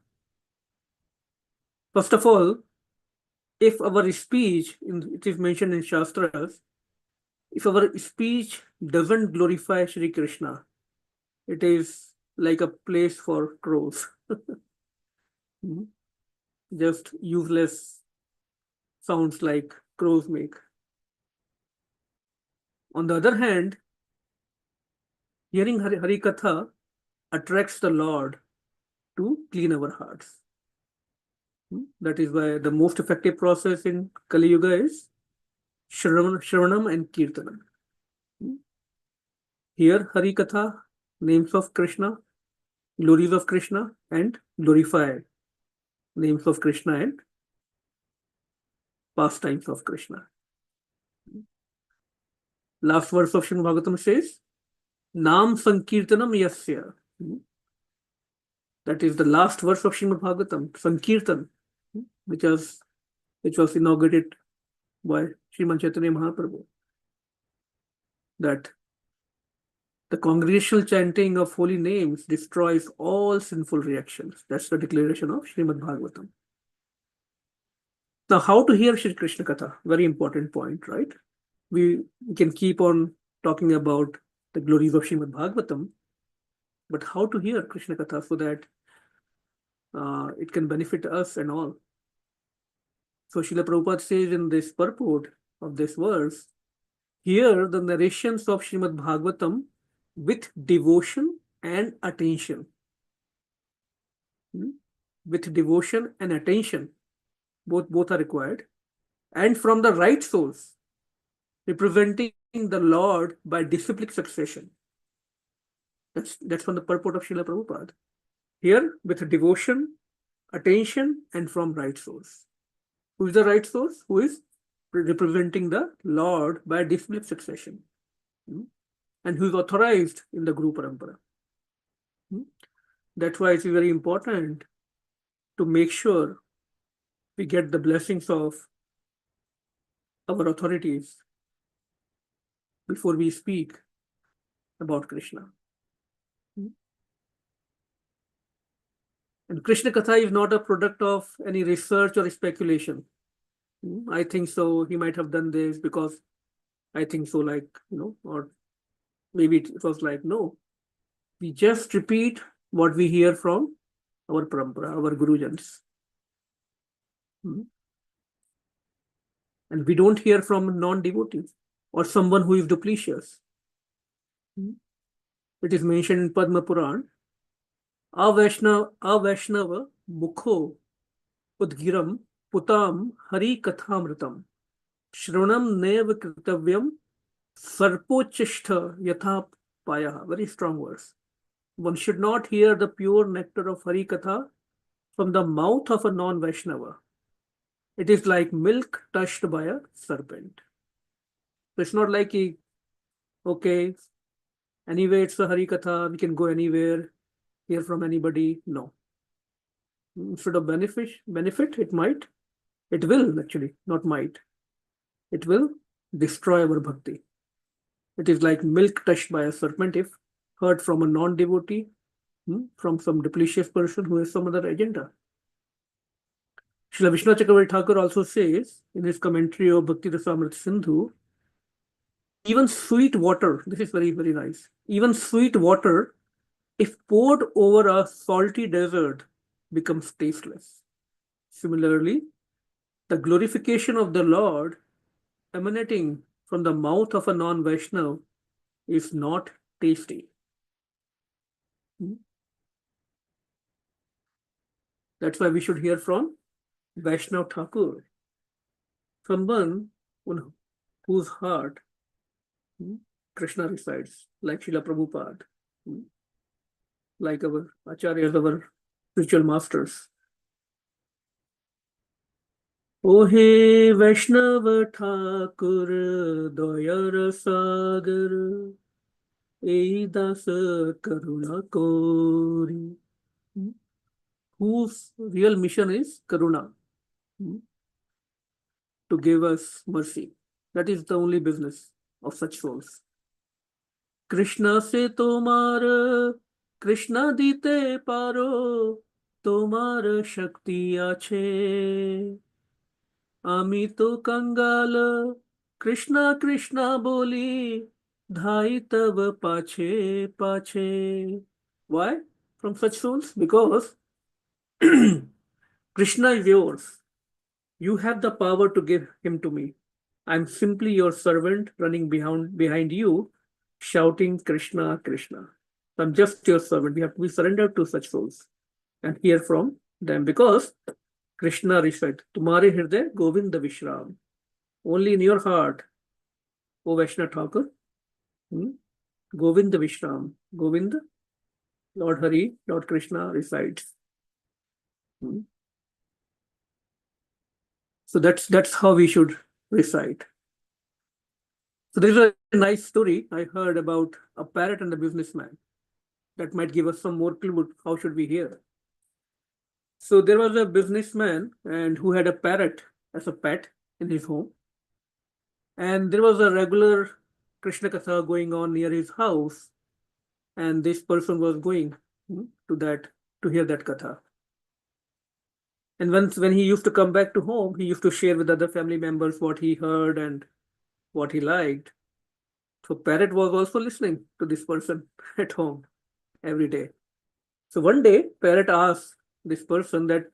First of all, if our speech, it is mentioned in Shastras, if our speech doesn't glorify Shri Krishna, it is like a place for crows. Just useless sounds like crows make. On the other hand, hearing Harikatha attracts the Lord to clean our hearts. That is why the most effective process in Kali Yuga is Shravanam and Kirtanam. Hear Harikatha, names of Krishna, glories of Krishna, and glorify names of Krishna and pastimes of Krishna. Last verse of Srimad Bhagavatam says, Nam Sankirtanam Yasya. That is the last verse of Srimad Bhagavatam, Sankirtan, which was inaugurated by Sriman Chaitanya Mahaprabhu. That the congregational chanting of holy names destroys all sinful reactions. That's the declaration of Srimad Bhagavatam. Now, how to hear Shri Krishna Katha? Very important point, right? We can keep on talking about the glories of Srimad Bhagavatam, but how to hear Krishna Katha so that it can benefit us and all. So Srila Prabhupada says in this purport of this verse, hear the narrations of Srimad Bhagavatam with devotion and attention. With devotion and attention, both are required, and from the right source, representing the Lord by disciplic succession. That's from the purport of Srila Prabhupada. Here, with devotion, attention, and from right source. Who is the right source? Who is representing the Lord by disciplic succession, and who is authorized in the Guru Parampara. That's why it's very important to make sure we get the blessings of our authorities before we speak about Krishna. And Krishna Katha is not a product of any research or speculation. I think so, he might have done this because I think so, like, or maybe it was like, no. We just repeat what we hear from our parampara, our Gurujans. And we don't hear from non-devotees or someone who is duplicitous. It is mentioned in Padma Puran, Avaishnava mukho udgiram putam hari kathamritam shranam neva kritavyam sarpochishta yatha payaha. Very strong words. One should not hear the pure nectar of Hari Katha from the mouth of a non-Vaishnava. It is like milk touched by a serpent. So it's not like he Okay, anyway, it's a Hari Katha, we can go anywhere, hear from anybody. No. Instead of benefit, it will actually, not might. It will destroy our bhakti. It is like milk touched by a serpent if heard from a non-devotee, from some duplicitous person who has some other agenda. Srila Vishnu Chakravarti Thakur also says in his commentary of Bhakti Rasamrita Sindhu, even sweet water, this is very, very nice, even sweet water, if poured over a salty desert, becomes tasteless. Similarly, the glorification of the Lord emanating from the mouth of a non-Vaishnav is not tasty. That's why we should hear from Vaishnav Thakur, someone on whose heart Krishna resides, like Srila Prabhupada, like our acharyas, our spiritual masters. O he Vaishnava Thakur Dayar Sagar Eidasa Karuna Kori, whose real mission is Karuna, to give us mercy. That is the only business of such souls. Krishna se tomar, Krishna dite paro, tomar shakti ache. Ami to kangala, Krishna Krishna boli, dhai tab pache pache. Why? From such souls? Because Krishna is yours. You have the power to give him to me. I'm simply your servant running behind you, shouting Krishna, Krishna. I'm just your servant. We have to be surrendered to such souls and hear from them, because Krishna recited, Tumhare Hirday Govinda Vishram. Only in your heart, O Vaishnav Thakur, Govinda Vishram. Govinda, Lord Hari, Lord Krishna resides. So that's how we should recite. So there's a nice story I heard about a parrot and a businessman that might give us some more clue how should we hear. So there was a businessman and who had a parrot as a pet in his home, and there was a regular Krishna kathā going on near his house, and this person was going to hear that kathā. And when he used to come back to home, he used to share with other family members what he heard and what he liked. So parrot was also listening to this person at home every day. So one day, parrot asked this person that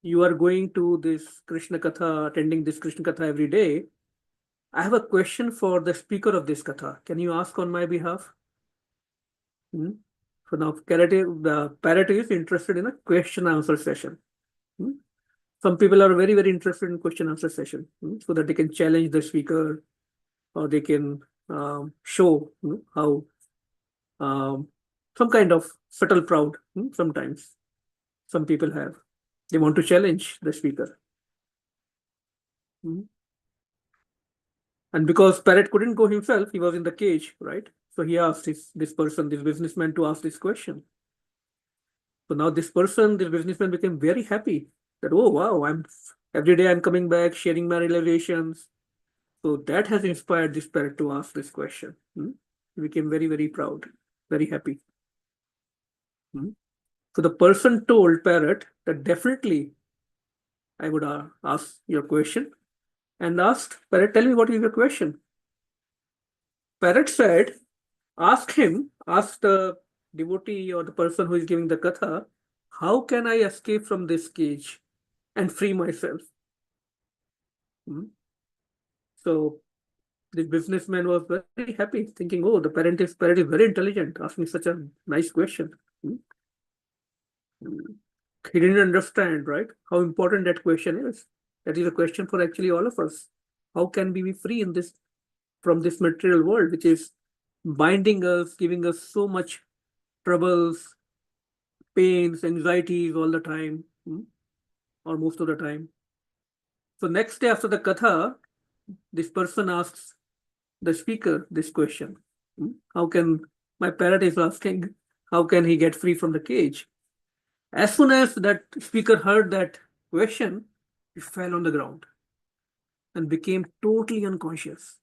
you are going to this Krishna Katha, attending this Krishna Katha every day. I have a question for the speaker of this Katha. Can you ask on my behalf? So now the parrot is interested in a question answer session. Some people are very, very interested in question answer session, so that they can challenge the speaker, or they can show how some kind of subtle proud sometimes some people have. They want to challenge the speaker. And because parrot couldn't go himself, he was in the cage, right? So he asked this businessman to ask this question. So now this businessman became very happy that, oh wow, every day I'm coming back, sharing my realizations. So that has inspired this parrot to ask this question. He became very, very proud, very happy. So the person told parrot that definitely I would ask your question, and asked parrot, tell me what is your question. Parrot said, ask the devotee or the person who is giving the katha, how can I escape from this cage and free myself? So the businessman was very happy, thinking, oh, the parrot is very intelligent, asking such a nice question. He didn't understand, right, how important that question is. That is a question for actually all of us. How can we be free from this material world, which is binding us, giving us so much troubles, pains, anxieties all the time, or most of the time. So next day after the katha, this person asks the speaker this question. How can, my parrot is asking, how can he get free from the cage? As soon as that speaker heard that question, he fell on the ground and became totally unconscious.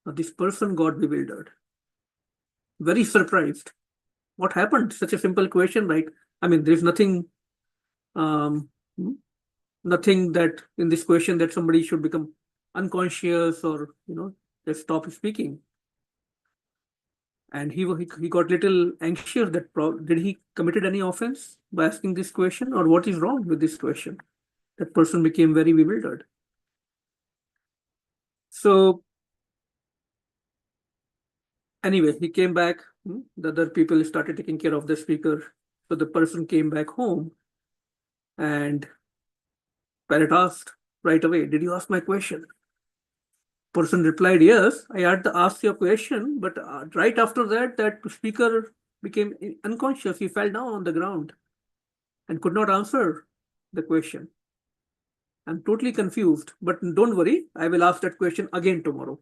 Now this person got bewildered, very surprised. What happened? Such a simple question, right? I mean, there's nothing nothing that in this question that somebody should become unconscious or, just stop speaking. And he got little anxious that did he committed any offense by asking this question, or what is wrong with this question? That person became very bewildered. So anyway, he came back. The other people started taking care of the speaker. So the person came back home, and parrot asked right away, "Did you ask my question?" Person replied, "Yes, I had to ask your question, but right after that, that speaker became unconscious. He fell down on the ground and could not answer the question. I'm totally confused, but don't worry, I will ask that question again tomorrow.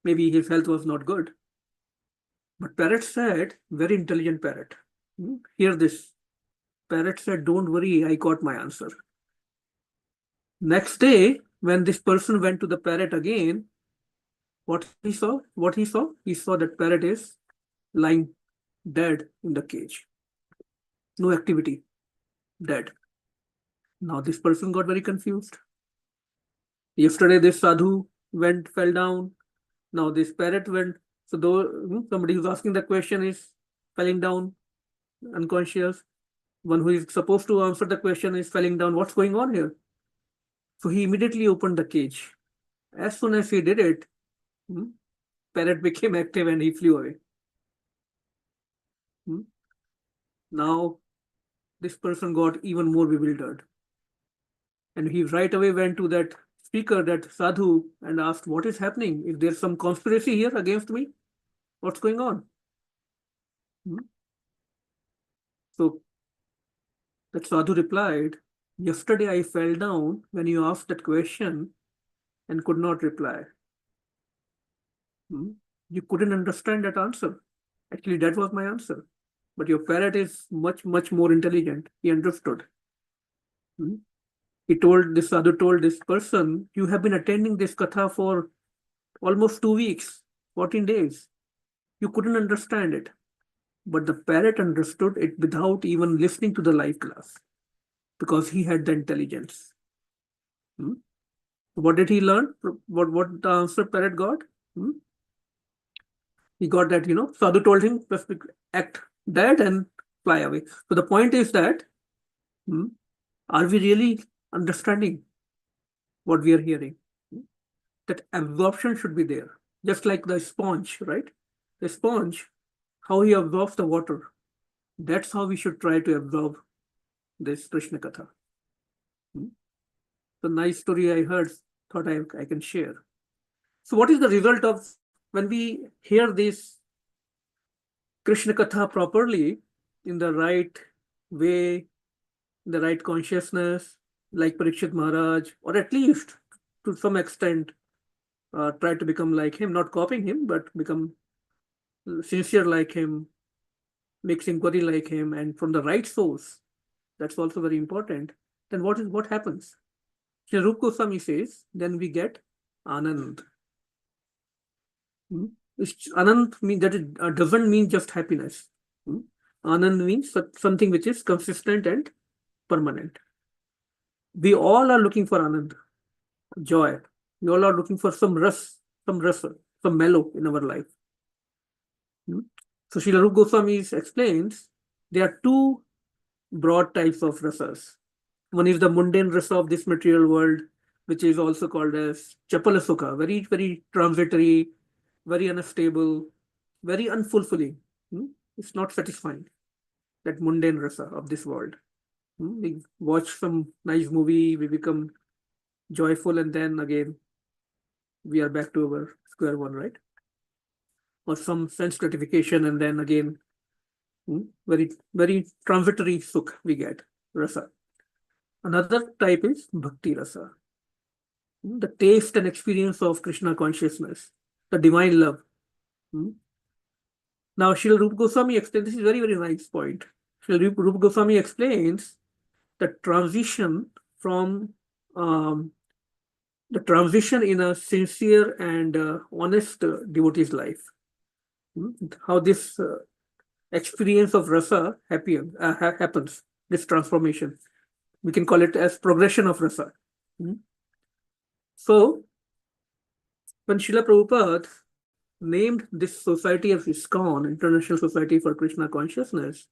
Maybe his health was not good." But parrot said, very intelligent parrot. Hear this. Parrot said, "Don't worry, I got my answer." Next day, when this person went to the parrot again, what he saw? He saw that parrot is lying dead in the cage. No activity, dead. Now this person got very confused. Yesterday this sadhu fell down. Now this parrot went. So though somebody who's asking the question is falling down, unconscious. One who is supposed to answer the question is falling down. What's going on here? So he immediately opened the cage. As soon as he did it, parrot became active and he flew away. Now this person got even more bewildered. And he right away went to that speaker, that sadhu, and asked, "What is happening? Is there some conspiracy here against me? What's going on?" So that sadhu replied, "Yesterday I fell down when you asked that question and could not reply. You couldn't understand that answer. Actually, that was my answer. But your parrot is much, much more intelligent. He understood." This sadhu told this person, "You have been attending this katha for almost 2 weeks, 14 days. You couldn't understand it. But the parrot understood it without even listening to the live class, because he had the intelligence." What did he learn? What the answer parrot got? He got that, sadhu told him, just act dead and fly away. So the point is that, are we really understanding what we are hearing? That absorption should be there. Just like the sponge, right? The sponge, how he absorbs the water. That's how we should try to absorb this Krishna Katha. The nice story I heard, thought I can share. So what is the result of when we hear this Krishna Katha properly, in the right way, in the right consciousness, like Parikshit Maharaj, or at least to some extent try to become like him, not copying him, but become sincere like him, makes inquiry like him, and from the right source. That's also very important. Then what happens? Sri Rupa Goswami says, then we get Anand. Anand means that it doesn't mean just happiness. Anand means something which is consistent and permanent. We all are looking for Anand, joy. We all are looking for some rasa, some mellow in our life. So Srila Rupa Goswami explains there are two broad types of rasas. One is the mundane rasa of this material world, which is also called as chapala sukha, very, very transitory, very unstable, very unfulfilling. It's not satisfying. That mundane rasa of this world. We watch some nice movie, we become joyful, and then again we are back to our square one, right? Or some sense gratification, and then again very, very transitory sukh we get, rasa. Another type is bhakti rasa, the taste and experience of Krishna consciousness, the divine love. Now, Srila Rupa Goswami explains, this is very, very nice point. Srila Rupa Goswami explains the transition from the transition in a sincere and honest devotee's life. How this experience of rasa happens, this transformation. We can call it as progression of rasa. So, when Srila Prabhupada named this society of ISKCON, International Society for Krishna Consciousness,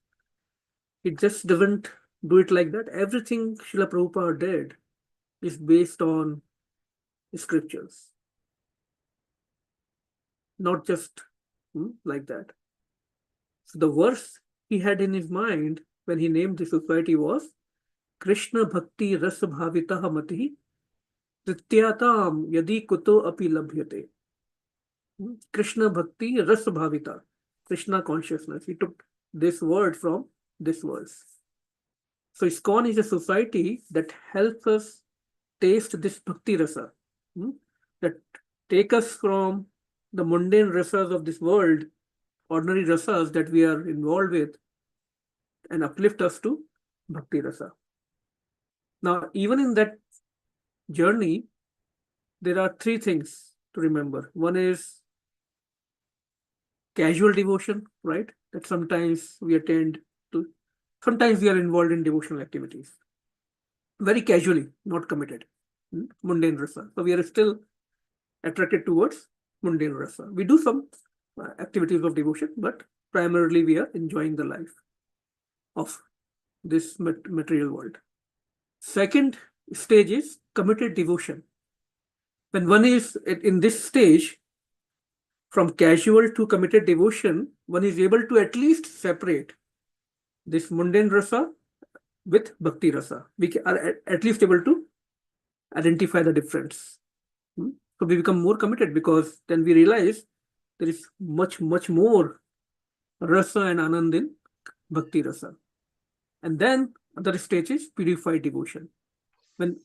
it just doesn't do it like that. Everything Srila Prabhupada did is based on the scriptures, not just like that. So the verse he had in his mind when he named the society was Krishna Bhakti Rasa Bhavitaha Mati Trityatam Yadi Kuto Api Labhyate. Krishna Bhakti Rasa Bhavita, Krishna consciousness. He took this word from this verse. So ISKCON is a society that helps us taste this Bhakti Rasa, that take us from the mundane rasas of this world, ordinary rasas that we are involved with, and uplift us to Bhakti Rasa. Now, even in that journey, there are three things to remember. One is casual devotion, right? That sometimes we attend to, sometimes we are involved in devotional activities. Very casually, not committed. Mundane rasa. So we are still attracted towards mundane rasa. We do some activities of devotion, but primarily we are enjoying the life of this material world. Second stage is committed devotion. When one is in this stage, from casual to committed devotion, one is able to at least separate this mundane rasa with bhakti rasa. We are at least able to identify the difference. So we become more committed because then we realize there is much, much more rasa and anand in bhakti rasa. And then other stage is purified devotion. When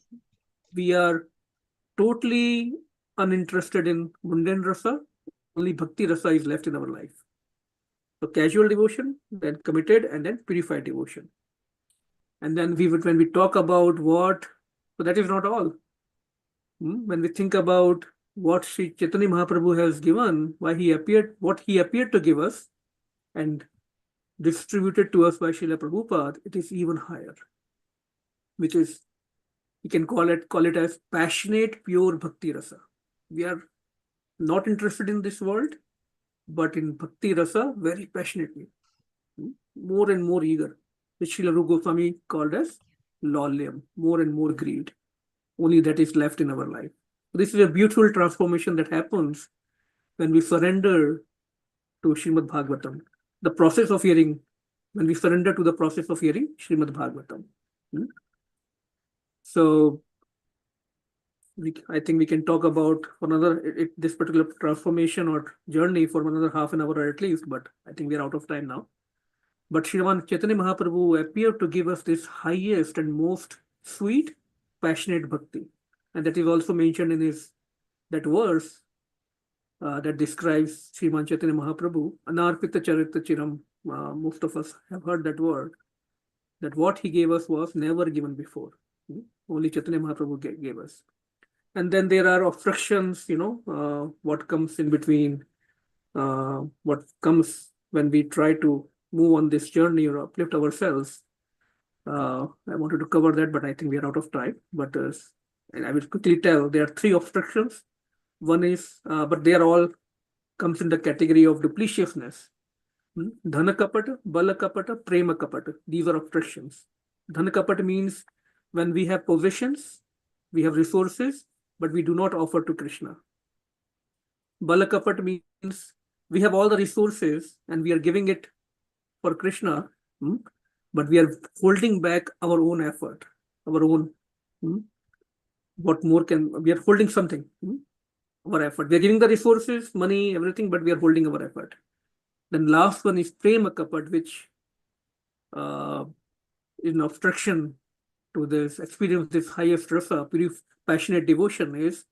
we are totally uninterested in mundane rasa, only bhakti rasa is left in our life. So casual devotion, then committed, and then purified devotion. And then when we talk about what, so that is not all. When we think about what Sri Chaitanya Mahaprabhu has given, what he appeared to give us, and distributed to us by Srila Prabhupada, it is even higher, which is, we can call it as passionate, pure bhakti rasa. We are not interested in this world, but in bhakti rasa, very passionately, more and more eager, which Srila Rupa Goswami called as laulyam, more and more greed. Only that is left in our life. This is a beautiful transformation that happens when we surrender to Srimad Bhagavatam. The process of hearing, when we surrender to the process of hearing Srimad Bhagavatam. So, I think we can talk about another this particular transformation or journey for another half an hour at least, but I think we are out of time now. But Sriman Chaitanya Mahaprabhu appeared to give us this highest and most sweet, passionate bhakti. And that is also mentioned in that verse that describes Sriman Chaitanya Mahaprabhu, Anarpita Charita Chiram. Most of us have heard that word, that what he gave us was never given before. Only Chaitanya Mahaprabhu gave us. And then there are obstructions, what comes in between, what comes when we try to move on this journey or uplift ourselves. I wanted to cover that, but I think we are out of time. But and I will quickly tell, there are three obstructions. One is, but they are all comes in the category of dupliciousness. Dhana kapata, bala kapata, prema kapata. These are obstructions. Dhana kapata means when we have possessions, we have resources, but we do not offer to Krishna. Bala kapata means we have all the resources and we are giving it for Krishna, but we are holding back our own effort, our own. What more we are holding something, our effort. We are giving the resources, money, everything, but we are holding our effort. Then last one is prema kapat, which is an obstruction to this experience, this highest rasa, passionate devotion is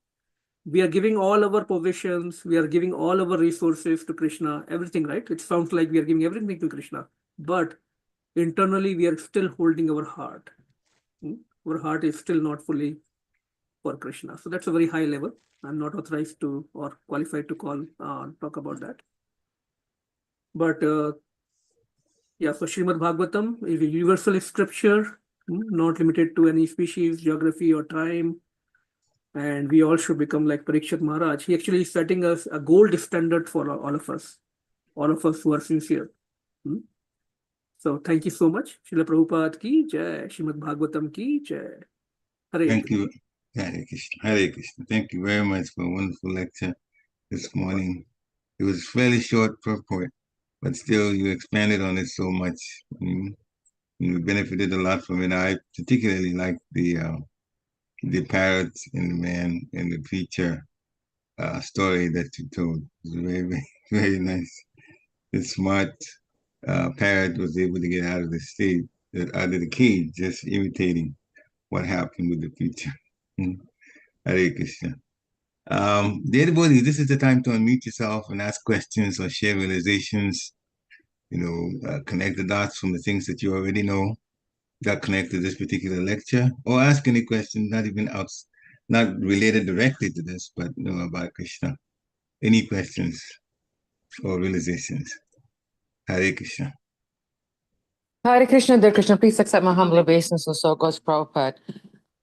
we are giving all our possessions, we are giving all our resources to Krishna, everything, right? It sounds like we are giving everything to Krishna, but internally we are still holding our heart. Our heart is still not fully for Krishna. So that's a very high level. I'm not authorized to or qualified to talk about that. But yeah, so Srimad Bhagavatam is a universal scripture, not limited to any species, geography, or time. And we all should become like Parikshit Maharaj. He actually is setting us a gold standard for all of us who are sincere. So thank you so much. Srila Prabhupada ki jai, Srimad Bhagavatam ki jai. Hare Thank you. Hare Krishna. Hare Krishna. Thank you very much for a wonderful lecture this morning. It was fairly short purport, but still you expanded on it so much. You benefited a lot from it. I particularly like the parrot and the man and the preacher story that you told. It was very, very, very nice. The smart parrot was able to get out of the cage, just imitating what happened with the preacher. Hare Krishna. Dear devotees, this is the time to unmute yourself and ask questions or share realizations. Connect the dots from the things that you already know that connect to this particular lecture, or ask any questions not related directly to this, but about Krishna. Any questions or realizations? Hare Krishna. Hare Krishna, dear Krishna, please accept my humble obeisance, and so goes Prabhupada.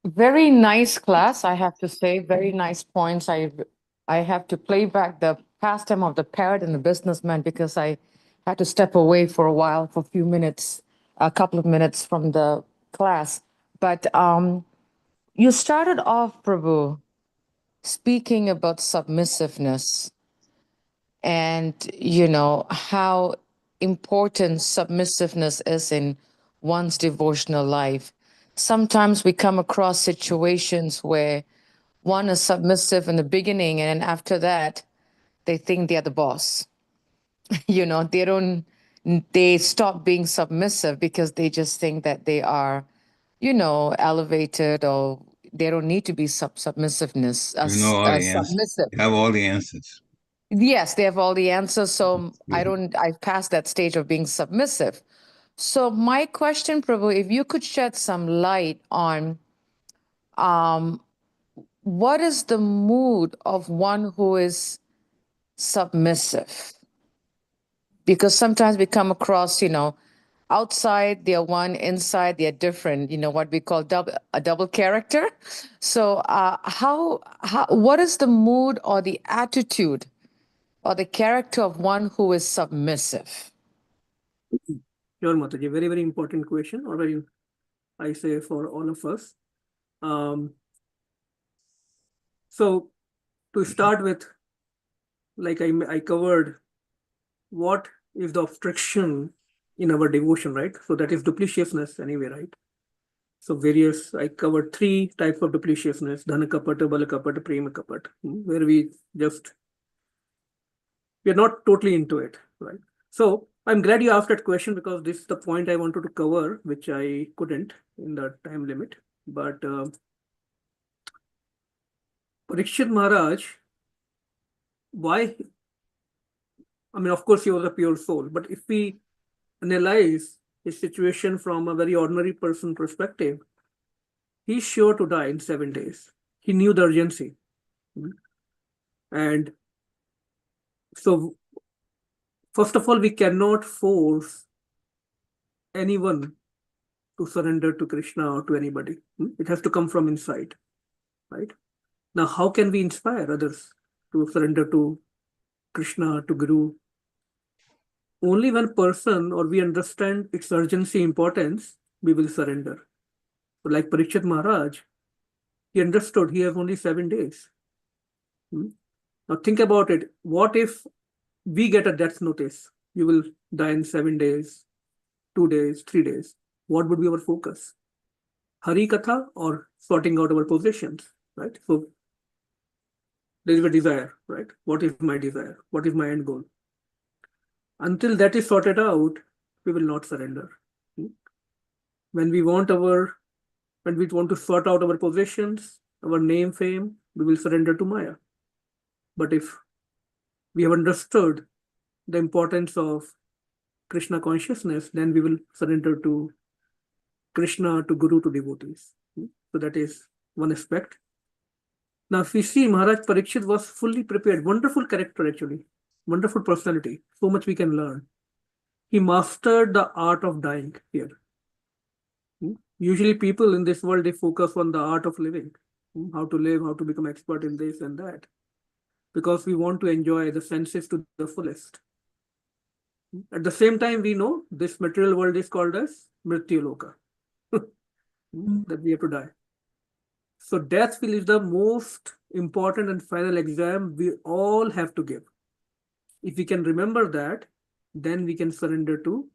Very nice class, I have to say. Very nice points. I have to play back the pastime of the parrot and the businessman because I had to step away for a while, for a couple of minutes from the class. But you started off, Prabhu, speaking about submissiveness and, how important submissiveness is in one's devotional life. Sometimes we come across situations where one is submissive in the beginning, and then after that, they think they're the boss. They stop being submissive because they just think that they are, elevated, or they don't need to be submissiveness. You know all the answers. Submissive. You have all the answers. Yes, they have all the answers. So I've passed that stage of being submissive. So my question, Prabhu, if you could shed some light on what is the mood of one who is submissive? Because sometimes we come across, outside they're one, inside they're different, what we call a double character. So what is the mood or the attitude or the character of one who is submissive? Sure, Mataji. Very, very important question, or I say for all of us. So to start with, like I covered, what is the obstruction in our devotion, right? So that is dupliciousness anyway, right? So I covered 3 types of dupliciousness: dhana kapata, bala kapata, prema kapata, where we are not totally into it, right? So I'm glad you asked that question because this is the point I wanted to cover, which I couldn't in the time limit. But Parikshit Maharaj, why? I mean, of course, he was a pure soul, but if we analyze his situation from a very ordinary person perspective, he's sure to die in 7 days. He knew the urgency. And so, first of all, we cannot force anyone to surrender to Krishna or to anybody. It has to come from inside, right? Now, how can we inspire others to surrender to Krishna, to Guru? Only one person, or we understand its urgency, importance, we will surrender. So like Parikshit Maharaj, he understood he has only 7 days. Now think about it. What if we get a death notice? You will die in 7 days, 2 days, 3 days. What would be our focus? Hari Katha or sorting out our possessions, right? So there is a desire, right? What is my desire? What is my end goal? Until that is sorted out, we will not surrender. When we want to sort out our possessions, our name, fame, we will surrender to Maya. But if we have understood the importance of Krishna consciousness, then we will surrender to Krishna, to Guru, to devotees. So that is one aspect. Now, if we see, Maharaj Parikshit was fully prepared. Wonderful character, actually. Wonderful personality. So much we can learn. He mastered the art of dying here. Usually people in this world, they focus on the art of living. How to live, how to become expert in this and that. Because we want to enjoy the senses to the fullest. At the same time, we know this material world is called as Mrityu Loka. That we have to die. So death is the most important and final exam we all have to give. If we can remember that, then we can surrender to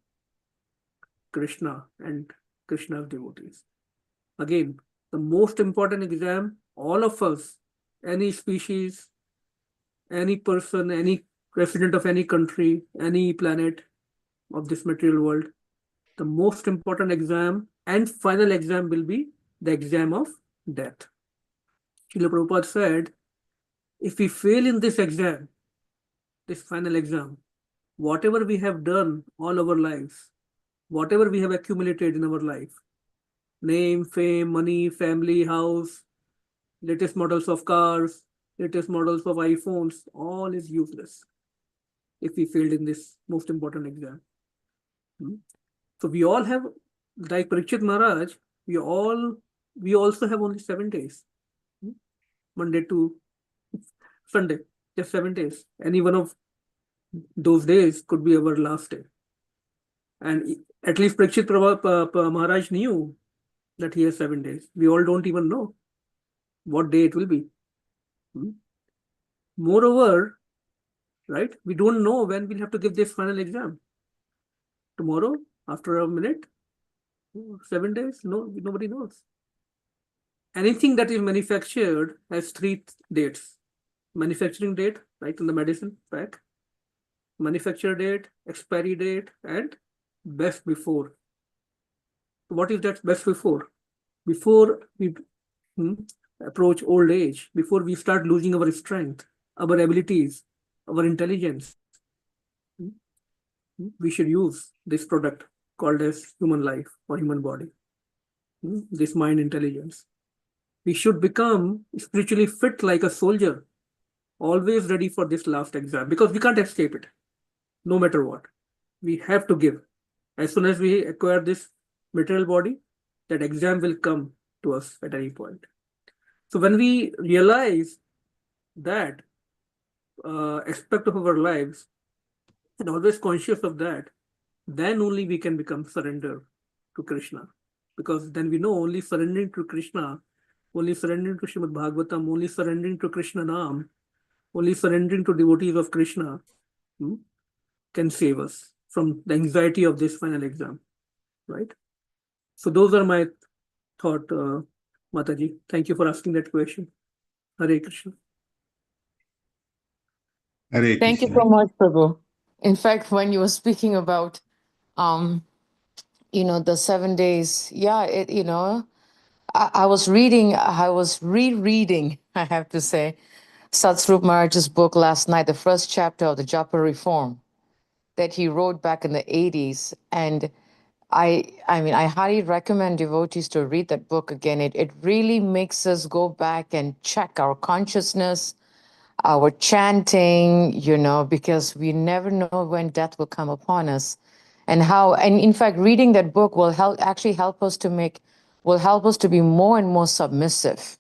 Krishna and Krishna's devotees. Again, the most important exam, all of us, any species, any person, any resident of any country, any planet of this material world, the most important exam and final exam will be the exam of death. Srila Prabhupada said, if we fail in this exam, this final exam, whatever we have done all our lives, whatever we have accumulated in our life, name, fame, money, family, house, latest models of cars, latest models of iPhones, all is useless if we failed in this most important exam. So we all have, like Parikshit Maharaj, we also have only 7 days. Monday to Sunday, just 7 days. Any one of those days could be our last day. And at least Parikshit Maharaj knew that he has 7 days. We all don't even know what day it will be. Moreover, right, we don't know when we'll have to give this final exam. Tomorrow, after a minute, 7 days, no, nobody knows. Anything that is manufactured has 3 dates. Manufacturing date, right, in the medicine pack. Manufacture date, expiry date, and best before. What is that best before? Before we approach old age, before we start losing our strength, our abilities, our intelligence, we should use this product called as human life or human body, this mind intelligence. We should become spiritually fit like a soldier, always ready for this last exam, because we can't escape it, no matter what. We have to give. As soon as we acquire this material body, that exam will come to us at any point. So when we realize that aspect of our lives and always conscious of that, then only we can become surrender to Krishna. Because then we know only surrendering to Krishna, only surrendering to Srimad Bhagavatam, only surrendering to Krishna Nam, only surrendering to devotees of Krishna can save us from the anxiety of this final exam, right? So those are my thought, Mataji. Thank you for asking that question. Hare Krishna. Hare Thank you Krishna. so much, Prabhu. In fact, when you were speaking about, the 7 days, I was rereading, I have to say, Satsrup Maharaj's book last night, the first chapter of the Japa Reform that he wrote back in the 80s. And I highly recommend devotees to read that book again. It really makes us go back and check our consciousness, our chanting, because we never know when death will come upon us. And in fact, reading that book will help us to be more and more submissive,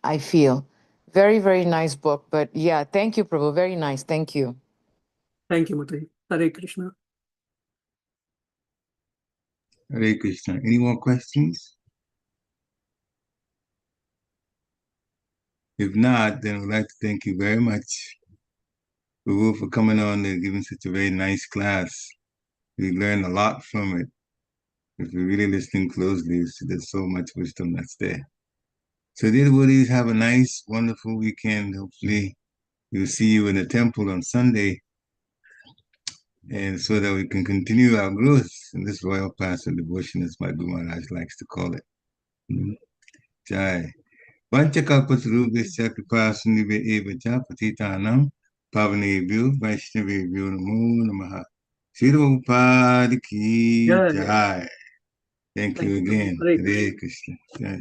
I feel. Very, very nice book. But yeah, thank you, Prabhu. Very nice. Thank you. Thank you, Mataji. Hare Krishna. Hare Krishna. Any more questions? If not, then I'd like to thank you very much, Prabhu, for coming on and giving such a very nice class. We learned a lot from it. If we're really listening closely, there's so much wisdom that's there. So dear devotees, have a nice, wonderful weekend. Hopefully we'll see you in the temple on Sunday, and so that we can continue our growth in this royal path of devotion, as my Guru Maharaj likes to call it. Jai. Panchakalpatarubhyasya kripasindhubhya eva cha patitanam pavanebhyo vaishnavebhyo namo namaha. Srila Prabhupada ki Jai. jai. Thank you Thank you, Prabhu. again. Hare Hare Krishna. Krishna. Jai.